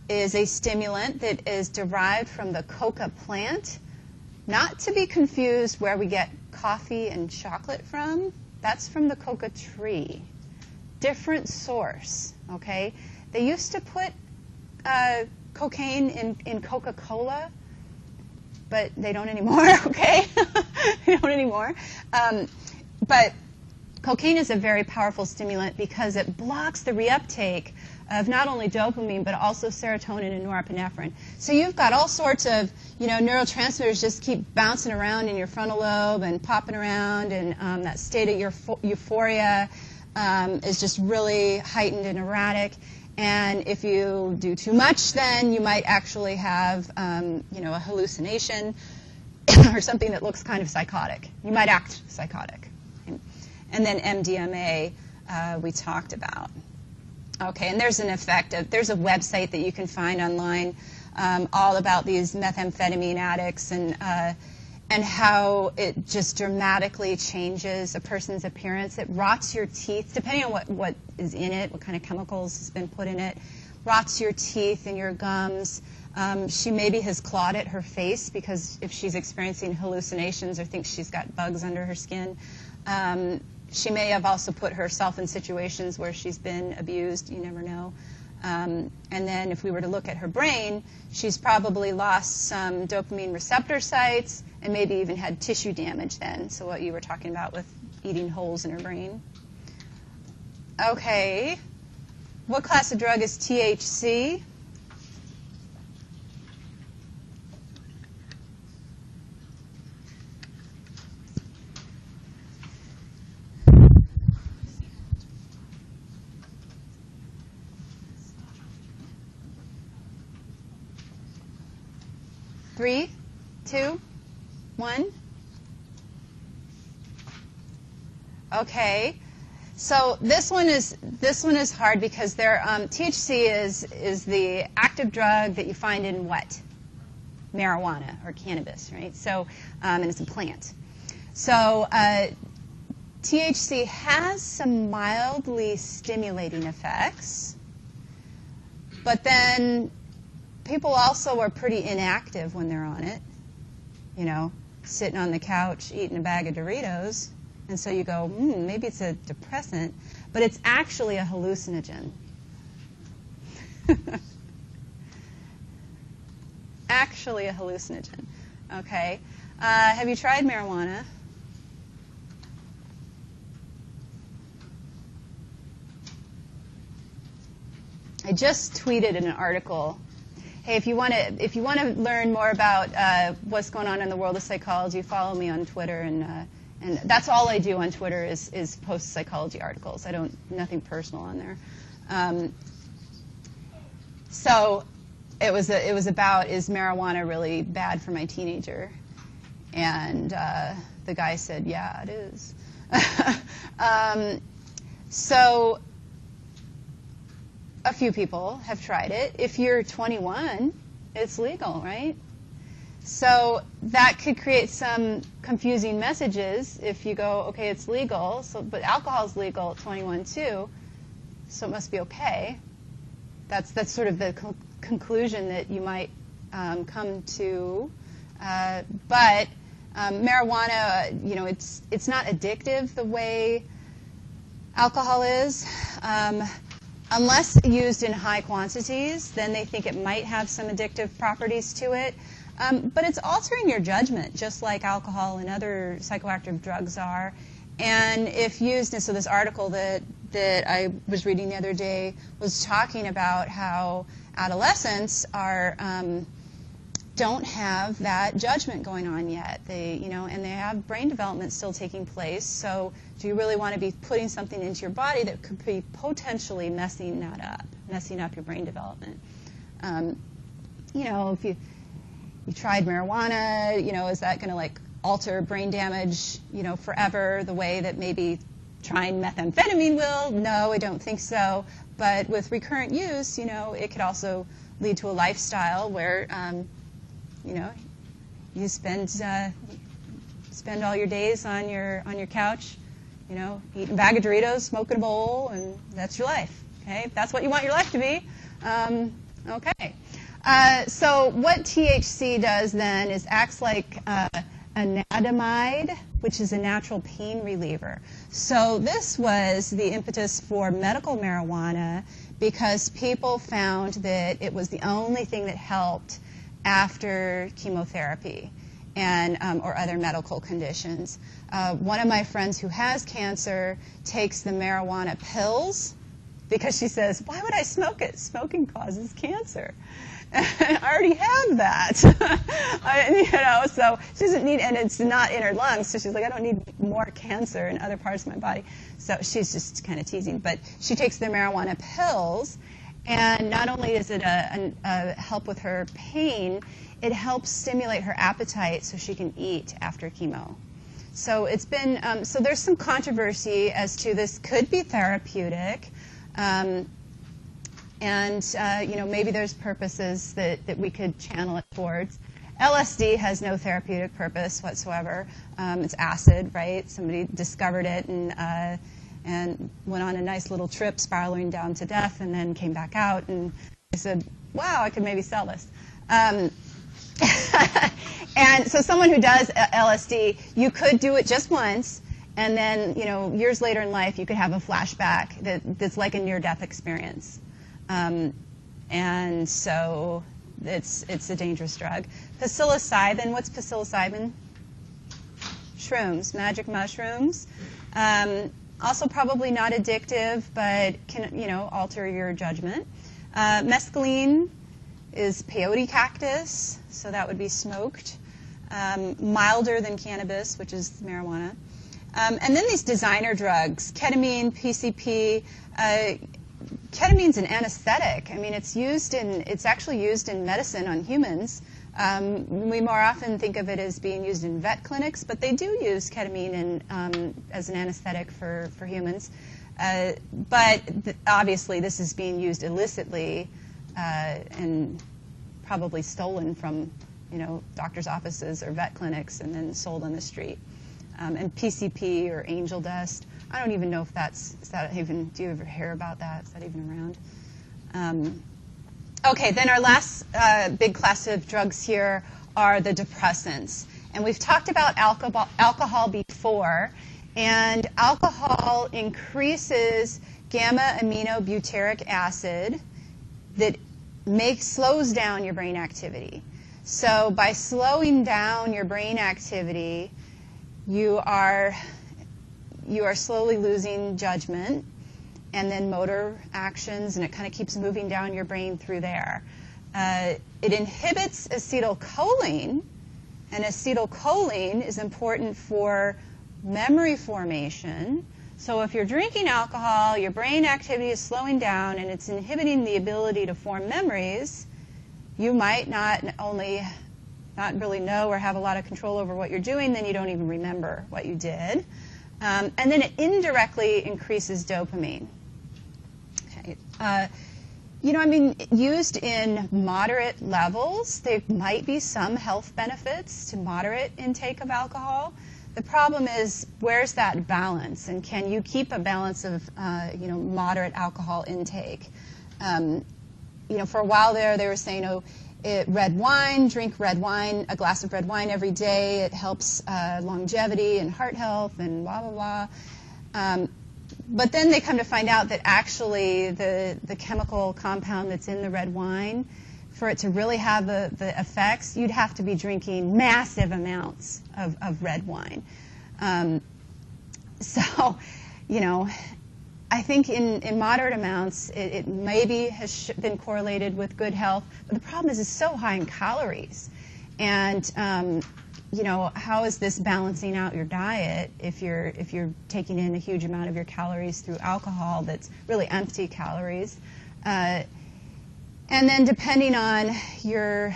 A: is a stimulant that is derived from the coca plant, not to be confused where we get coffee and chocolate from? That's from the coca tree. Different source, okay? They used to put cocaine in Coca-Cola, but they don't anymore, okay? They don't anymore. But cocaine is a very powerful stimulant because it blocks the reuptake of not only dopamine but also serotonin and norepinephrine. So you've got all sorts of, neurotransmitters just keep bouncing around in your frontal lobe and popping around, and that state of euphoria is just really heightened and erratic. And if you do too much, then you might actually have, a hallucination or something that looks kind of psychotic. You might act psychotic. And then MDMA we talked about. Okay, and there's there's a website that you can find online all about these methamphetamine addicts and how it just dramatically changes a person's appearance. It rots your teeth, depending on what is in it, what kind of chemicals has been put in it. Rots your teeth and your gums. She maybe has clawed at her face because if she's experiencing hallucinations or thinks she's got bugs under her skin. She may have also put herself in situations where she's been abused. You never know. And then if we were to look at her brain, she's probably lost some dopamine receptor sites and maybe even had tissue damage then. So what you were talking about with eating holes in her brain. Okay. What class of drug is THC? Three, two, one. Okay, so this one is hard because THC is the active drug that you find in what? Marijuana or cannabis, right? So and it's a plant. So THC has some mildly stimulating effects, but then people also are pretty inactive when they're on it, sitting on the couch eating a bag of Doritos. And so you go, maybe it's a depressant, but it's actually a hallucinogen. Actually a hallucinogen, okay? Have you tried marijuana? I just tweeted an article. Hey, if you want to learn more about what's going on in the world of psychology, follow me on Twitter, and that's all I do on Twitter is post psychology articles. Nothing personal on there. So it was about, is marijuana really bad for my teenager? And the guy said, yeah, it is. So a few people have tried it. If you're 21, it's legal, right? So that could create some confusing messages if you go, okay, it's legal, but alcohol is legal at 21 too, so it must be okay. That's sort of the conclusion that you might come to. But marijuana, it's not addictive the way alcohol is. Unless used in high quantities, then they think it might have some addictive properties to it. But it's altering your judgment, just like alcohol and other psychoactive drugs are. And if used, and so this article that I was reading the other day was talking about how adolescents don't have that judgment going on yet. And they have brain development still taking place. So do you really want to be putting something into your body that could be potentially messing up your brain development? If you tried marijuana, is that going to alter brain damage, forever the way that maybe trying methamphetamine will? No, I don't think so. But with recurrent use, it could also lead to a lifestyle where, you spend all your days on your couch, eating a bag of Doritos, smoking a bowl, and that's your life. Okay, if that's what you want your life to be. Okay. So what THC does then is acts like anandamide, which is a natural pain reliever. So this was the impetus for medical marijuana because people found that it was the only thing that helped after chemotherapy and or other medical conditions. One of my friends who has cancer takes the marijuana pills because she says, why would I smoke it? Smoking causes cancer. I already have that. So she doesn't need, and it's not in her lungs, so she's like, I don't need more cancer in other parts of my body. So she's just kind of teasing. But she takes the marijuana pills, and not only does it help with her pain, it helps stimulate her appetite so she can eat after chemo. So it's been, so there's some controversy as to this could be therapeutic. Maybe there's purposes that we could channel it towards. LSD has no therapeutic purpose whatsoever. It's acid, right? Somebody discovered it and went on a nice little trip spiraling down to death and then came back out and they said, wow, I could maybe sell this. And so someone who does LSD, you could do it just once, and then, years later in life, you could have a flashback that's like a near-death experience. And so it's a dangerous drug. Psilocybin, what's psilocybin? Shrooms, magic mushrooms. Also probably not addictive, but can, alter your judgment. Mescaline is peyote cactus, so that would be smoked. Milder than cannabis, which is marijuana. And then these designer drugs, ketamine, PCP. Ketamine's an anesthetic. I mean, it's actually used in medicine on humans. We more often think of it as being used in vet clinics, but they do use ketamine as an anesthetic for humans. But obviously, this is being used illicitly and probably stolen from, doctors' offices or vet clinics and then sold on the street. And PCP or angel dust. I don't even know if do you ever hear about that? Is that even around? Okay, then our last big class of drugs here are the depressants. And we've talked about alcohol before, and alcohol increases gamma-aminobutyric acid that slows down your brain activity. So by slowing down your brain activity, you are slowly losing judgment and then motor actions, and it kind of keeps moving down your brain through there. It inhibits acetylcholine, and acetylcholine is important for memory formation. So if you're drinking alcohol, your brain activity is slowing down and it's inhibiting the ability to form memories, you might not really know or have a lot of control over what you're doing, then you don't even remember what you did. And then it indirectly increases dopamine. Okay. Used in moderate levels, there might be some health benefits to moderate intake of alcohol. The problem is, where's that balance? And can you keep a balance of, moderate alcohol intake? For a while there, they were saying, red wine, drink red wine, a glass of red wine every day. It helps longevity and heart health and blah, blah, blah. But then they come to find out that actually the chemical compound that's in the red wine, for it to really have the effects, you'd have to be drinking massive amounts of red wine. I think in moderate amounts, it maybe has been correlated with good health. But the problem is it's so high in calories. And, how is this balancing out your diet if you're taking in a huge amount of your calories through alcohol that's really empty calories? And then depending on your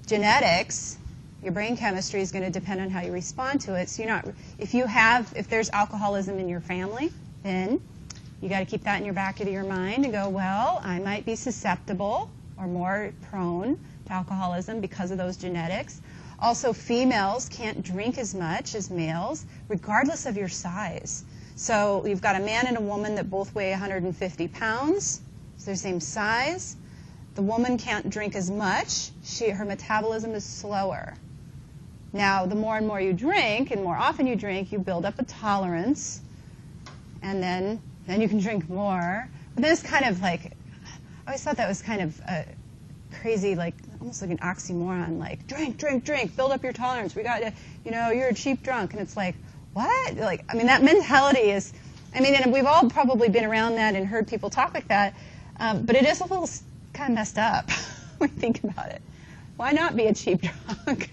A: genetics, your brain chemistry is going to depend on how you respond to it. So if there's alcoholism in your family, then you got to keep that in your back of your mind and go, well, I might be susceptible or more prone to alcoholism because of those genetics. Also, females can't drink as much as males, regardless of your size. So you've got a man and a woman that both weigh 150 pounds. So they're the same size. The woman can't drink as much. Her metabolism is slower. Now, the more and more you drink, and more often you drink, you build up a tolerance, and then you can drink more. But then it's kind of like, I always thought that was kind of crazy, like almost like an oxymoron, like drink, drink, drink, build up your tolerance. We got to, you're a cheap drunk, and it's like, what? Like, I mean, that mentality is, and we've all probably been around that and heard people talk like that, but it is a little kind of messed up when you think about it. Why not be a cheap drunk?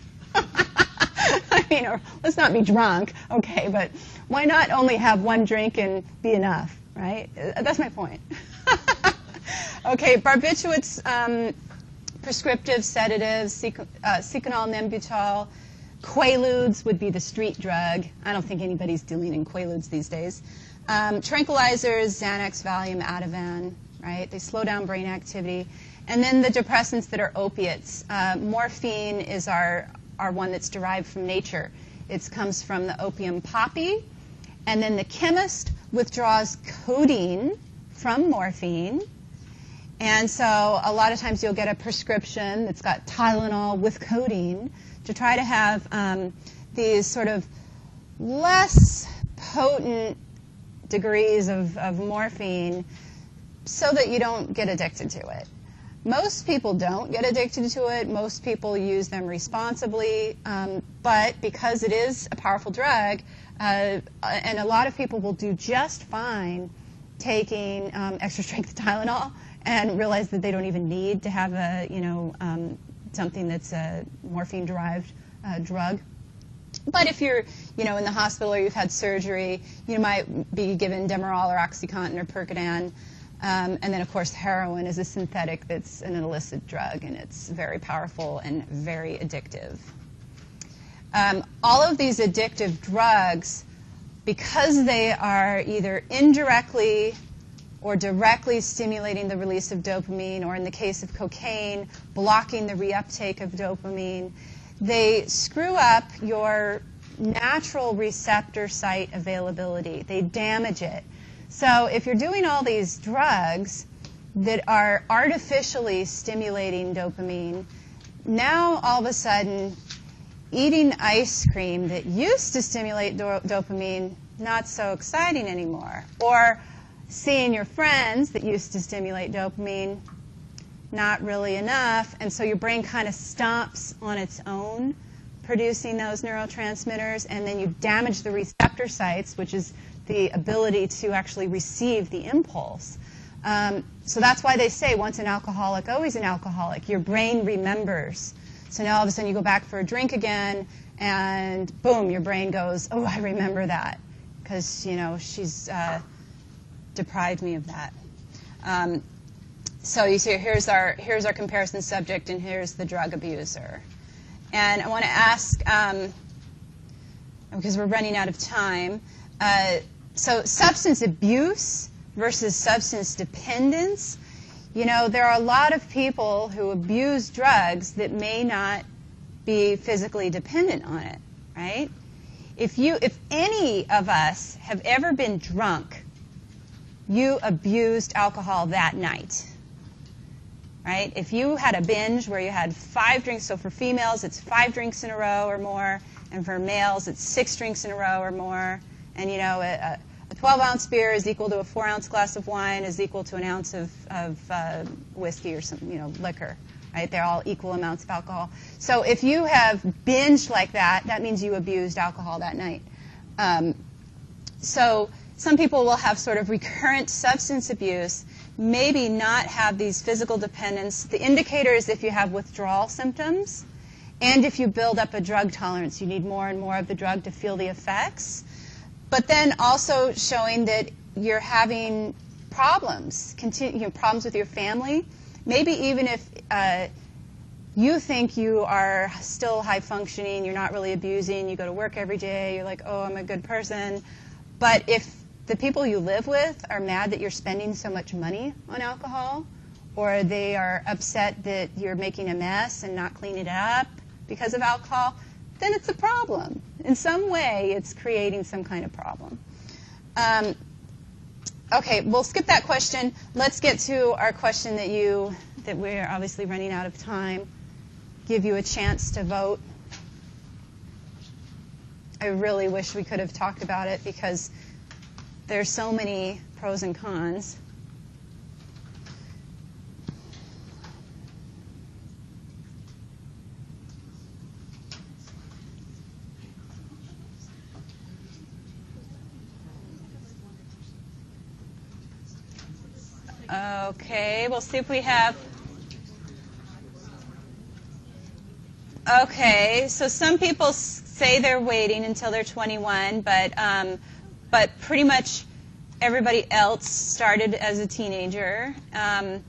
A: Or let's not be drunk, okay, but why not only have one drink and be enough, right? That's my point. Okay, barbiturates, prescriptive sedatives, seconal nembutal, Quaaludes would be the street drug. I don't think anybody's dealing in Quaaludes these days. Tranquilizers, Xanax, Valium, Ativan, right? They slow down brain activity. And then the depressants that are opiates. Morphine is our one that's derived from nature. It comes from the opium poppy. And then the chemist withdraws codeine from morphine. And so a lot of times you'll get a prescription that's got Tylenol with codeine to try to have these sort of less potent degrees of morphine so that you don't get addicted to it. Most people don't get addicted to it. Most people use them responsibly. But because it is a powerful drug, and a lot of people will do just fine taking extra strength Tylenol and realize that they don't even need to have something that's a morphine-derived drug. But if you're, in the hospital or you've had surgery, you might be given Demerol or OxyContin or Percodan. And then, of course, heroin is a synthetic that's an illicit drug, and it's very powerful and very addictive. All of these addictive drugs, because they are either indirectly or directly stimulating the release of dopamine, or in the case of cocaine, blocking the reuptake of dopamine, they screw up your natural receptor site availability. They damage it. So if you're doing all these drugs that are artificially stimulating dopamine, now all of a sudden eating ice cream that used to stimulate dopamine, not so exciting anymore. Or seeing your friends that used to stimulate dopamine, not really enough. And so your brain kind of stomps on its own producing those neurotransmitters, and then you damage the receptor sites, which is the ability to actually receive the impulse. So that's why they say once an alcoholic, always an alcoholic. Your brain remembers. So now all of a sudden you go back for a drink again, and boom, your brain goes, oh, I remember that, because, she's deprived me of that. So you see, here's our comparison subject, and here's the drug abuser. And I want to ask, because we're running out of time, so substance abuse versus substance dependence. There are a lot of people who abuse drugs that may not be physically dependent on it, right? If any of us have ever been drunk, you abused alcohol that night, right? If you had a binge where you had 5 drinks, so for females it's 5 drinks in a row or more, and for males it's 6 drinks in a row or more, and a 12-ounce beer is equal to a 4-ounce glass of wine is equal to an ounce of whiskey or some liquor, right? They're all equal amounts of alcohol. So if you have binged like that, that means you abused alcohol that night. So some people will have sort of recurrent substance abuse, maybe not have these physical dependence. The indicator is if you have withdrawal symptoms and if you build up a drug tolerance. You need more and more of the drug to feel the effects. But then also showing that you're having problems, problems with your family. Maybe even if you think you are still high functioning, you're not really abusing, you go to work every day, you're like, oh, I'm a good person. But if the people you live with are mad that you're spending so much money on alcohol, or they are upset that you're making a mess and not cleaning it up because of alcohol, then it's a problem. In some way, it's creating some kind of problem. Okay, we'll skip that question. Let's get to our question that we're obviously running out of time. Give you a chance to vote. I really wish we could have talked about it because there's so many pros and cons. Okay, we'll see if we have. Okay, so some people say they're waiting until they're 21, but pretty much everybody else started as a teenager. And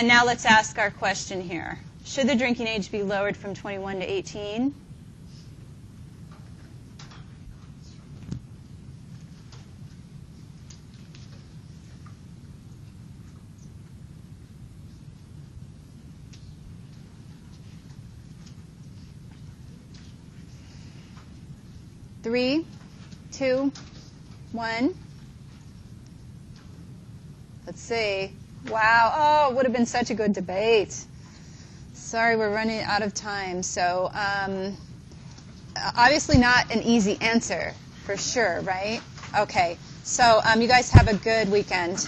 A: now let's ask our question here. Should the drinking age be lowered from 21 to 18? Three, two, one. Let's see. Wow. Oh, it would have been such a good debate. Sorry, we're running out of time. So obviously not an easy answer, for sure, right? Okay. So you guys have a good weekend.